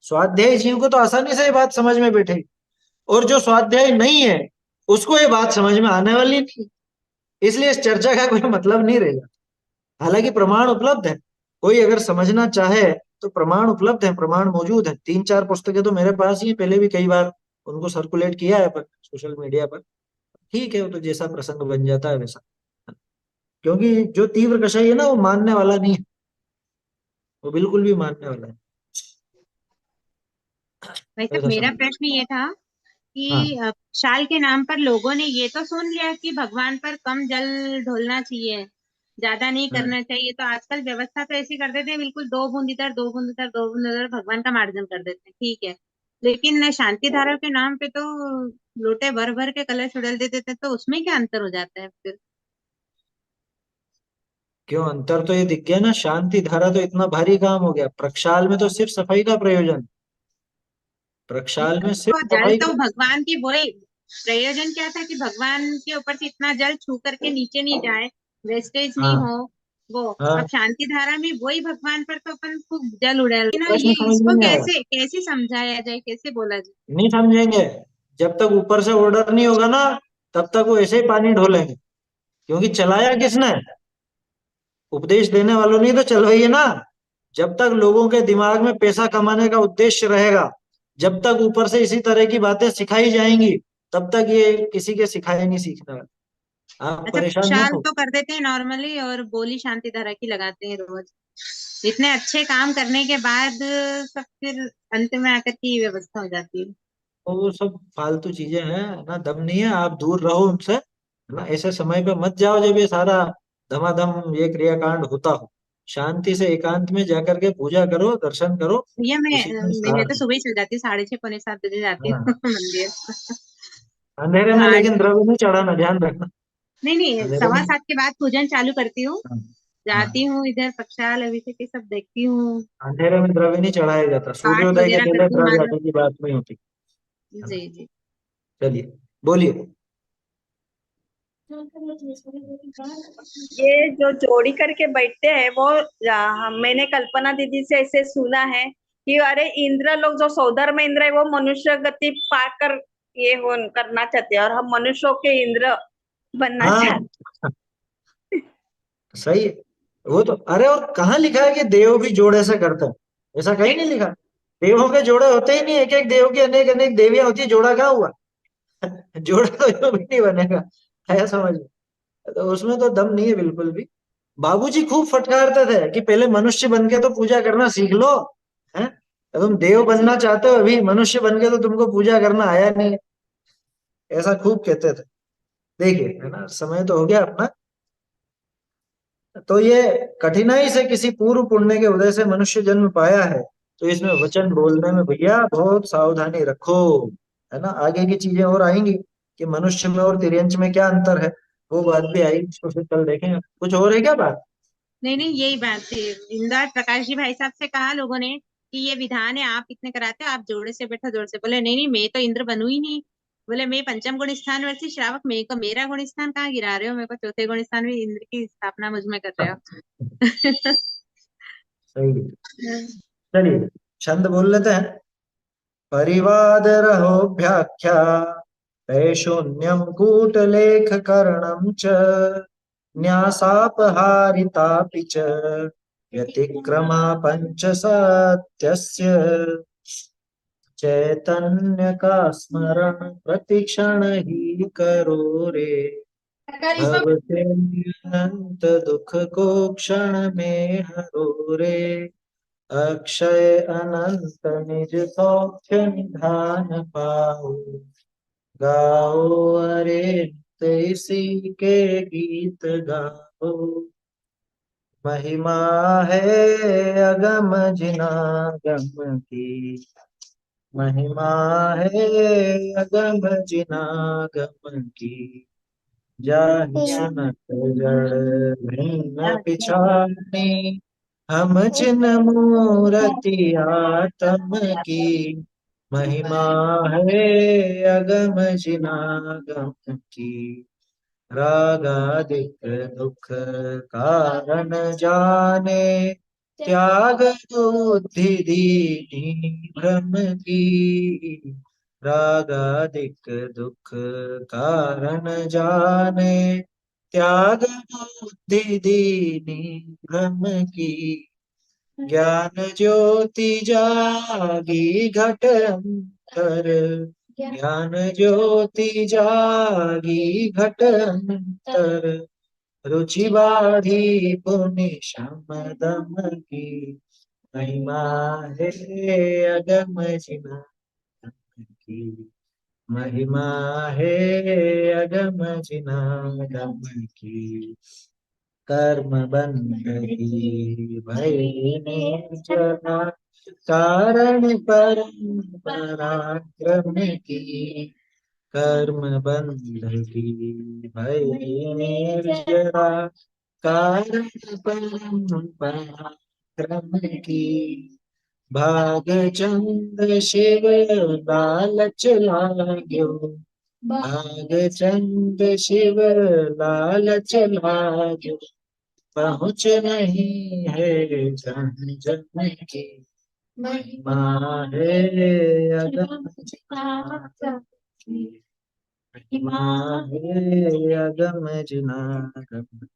स्वाध्यायी जीव को तो आसानी से ये बात समझ में बैठेगी, और जो स्वाध्यायी नहीं है उसको ये बात समझ में आने वाली नहीं। इसलिए इस चर्चा का कोई मतलब नहीं रहेगा। हालांकि प्रमाण उपलब्ध है, कोई अगर समझना चाहे तो प्रमाण उपलब्ध है, प्रमाण मौजूद है। 3-4 पुस्तकें तो मेरे पास ही हैं, पहले भी कई बार उनको सर्कुलेट किया है पर सोशल मीडिया पर। ठीक है, वो तो जैसा प्रसंग बन जाता है वैसा। क्योंकि जो तीव्र कषाय है ना, वो मानने वाला नहीं है, वो बिल्कुल भी मानने वाला है। वैसे ऐसा मेरा समझ। प्रश्न ये था कि हाँ शाल के नाम पर लोगों ने ये तो सुन लिया कि भगवान पर कम जल ढोलना चाहिए, ज्यादा नहीं हाँ करना चाहिए। तो आजकल व्यवस्था तो ऐसी कर देते हैं, बिल्कुल 2 बूंद इधर 2 बूंद उधर 2 बूंद उधर, भगवान का मार्जन कर देते हैं, ठीक है। लेकिन शांति धारा के नाम पे तो लोटे भर भर के कलश उड़ेल देते थे, तो उसमें क्या अंतर हो जाता है फिर? क्यों अंतर? तो ये दिख गया ना, शांति धारा तो इतना भारी काम हो गया, प्रक्षाल में तो सिर्फ सफाई का प्रयोजन, प्रक्षाल में तो सिर्फ जल सफाई तो का। भगवान की, वही प्रयोजन क्या था कि भगवान के ऊपर से इतना जल छू करके नीचे नहीं जाए, वेस्टेज नहीं हाँ हो। वो अब हाँ, शांति धारा में वही भगवान पर तो अपन खूब जल उड़ेल ना, प्रश्न ये समझ में इसको नहीं आया। कैसे कैसे समझाया जाए, कैसे बोला जाए? नहीं समझेंगे, जब तक ऊपर से ऑर्डर नहीं होगा ना, तब तक वो ऐसे ही पानी ढोलेंगे। क्योंकि चलाया किसने? उपदेश देने वालों ने तो चलवाई है ना। जब तक लोगों के दिमाग में पैसा कमाने का उद्देश्य रहेगा, जब तक ऊपर से इसी तरह की बातें सिखाई जाएंगी, तब तक ये किसी के सिखाए नहीं सीखने वाले। आप अच्छा, परेशान मत प्रक्षाल हो। तो कर देते हैं नॉर्मली, और बोली शांति धारा की लगाते हैं रोज। इतने अच्छे काम करने के बाद सब फिर अंत में आकर के ये व्यवस्था हो जाती है। तो वो सब फालतू चीजें हैं ना, दम नहीं है, आप दूर रहो उनसे, है ना। ऐसे समय पे मत जाओ जब ये सारा धमाधम ये क्रियाकांड होता हो। शांति से एकांत में जाकर के पूजा करो, दर्शन करो, भैया उसी में मैं सार तो है। सुबह ही चल जाती हूँ, 6:30 पौने 7 बजे जाती हूँ हाँ, मंदिर। अंधेरे में हाँ, लेकिन द्रव्य नहीं चढ़ाना, ध्यान रखना। नहीं नहीं, अंधेरे में। 7:15 के बाद पूजन चालू करती हूँ, हाँ जाती हाँ, हूँ इधर प्रक्षाल अभिषेक ये सब देखती हूँ, अंधेरे में द्रव्य नहीं चढ़ाया जाता, पाठ सूर्योदय के वगैरह पहले करती हूँ द्रव्य माला। हटाने की बात नहीं होती, है जी ना। जी। चलिए, बोलिए। ये जो जोड़ी करके बैठते हैं वो, मैंने कल्पना दीदी से ऐसे सुना है कि अरे इंद्र लोग जो सौधर में इंद्र है वो मनुष्य गति पाकर ये हो करना चाहते हैं, और हम मनुष्यों के इंद्र बनना हाँ, चाहते सही है। वो तो, अरे और कहाँ लिखा है कि देव भी जोड़े से करते हैं? ऐसा कहीं नहीं लिखा। देवों के जोड़े होते ही नहीं, एक एक देव की अनेक अनेक देवियां होती है, जोड़ा कहाँ हुआ? जोड़ा तो यूं भी नहीं बनेगा, है समझ में। तो उसमें तो दम नहीं है बिल्कुल भी। बाबूजी खूब फटकारते थे कि पहले मनुष्य बन के तो पूजा करना सीख लो, है। तुम देव बनना चाहते हो, अभी मनुष्य बन के तो तुमको पूजा करना आया नहीं है, ऐसा खूब कहते थे। देखिए, है ना, समय तो हो गया अपना। तो ये कठिनाई से किसी पूर्व पुण्य के उदय से मनुष्य जन्म पाया है, तो इसमें वचन बोलने में भैया बहुत सावधानी रखो, है ना। आगे की चीजें और आएंगी कि मनुष्य में और तिर्यंच में क्या अंतर है, वो बात भी आएगी, तो फिर कल देखेंगे। कुछ और है क्या बात? नहीं नहीं, यही बात थी। इंदौर प्रकाश जी भाई साहब से कहा लोगों ने कि ये विधान है, आप इतने कराते हो, आप जोड़े से बैठो जोड़ से। बोले नहीं नहीं, मैं तो इंद्र बनू ही नहीं। बोले मैं पंचम गुण स्थान वर्ती श्रावक, मेरे को मेरा गुण स्थान कहाँ गिरा रहे हो, मेरे को चौथे गुण स्थान में इंद्र की स्थापना मुझ में कर रहे हो। सही है। चलिए छंद बोल लेते हैं। परिवाद रहोभ्याख्या पैशून्यम कूटलेख करणम च न्यासापहारितापि च व्यतिक्रमा पंच सत्यस्य चैतन्य का स्मरण प्रतिक्षण ही करो रे। भवते अनंत दुख को क्षण में हरो रे। अक्षय अनंत निज सौख्य निधान पाओ। गाओ अरे नित्य इसी के गीत गाओ। महिमा है अगम जिनागम की। महिमा है अगम जिनागम की। जाहि सुनत जड़ भिन्न पिछानी। हम जिन मूरति आत्म की। महिमा है अगम जिनागम की। रागादिक दुख कारण जाने। त्याग बुद्धि दीनी भ्रम की। रागादिक दुख कारण जाने। त्याग बुद्धि दीनी भ्रम की। ज्ञान ज्योति जागी घट अंतर। ज्ञान ज्योति जागी घट अंतर। रुचि बाढ़ी पुनि शम दम की। महिमा है अगम जिनागम की। महिमा है अगम जिनागम की। कर्म बंध ही भय निर्जना। कारण परम पराक्रम की। कर्म बंध की भय निर्जरा। कारण परम पराक्रम की। भाग चंद शिव लालच लाग्यो। भाग चंद शिव लालच लाग्यो। पहुँच नहीं है जन जन की। महिमा है अगम जिनागम की। महिमा है अगम जिनागम की।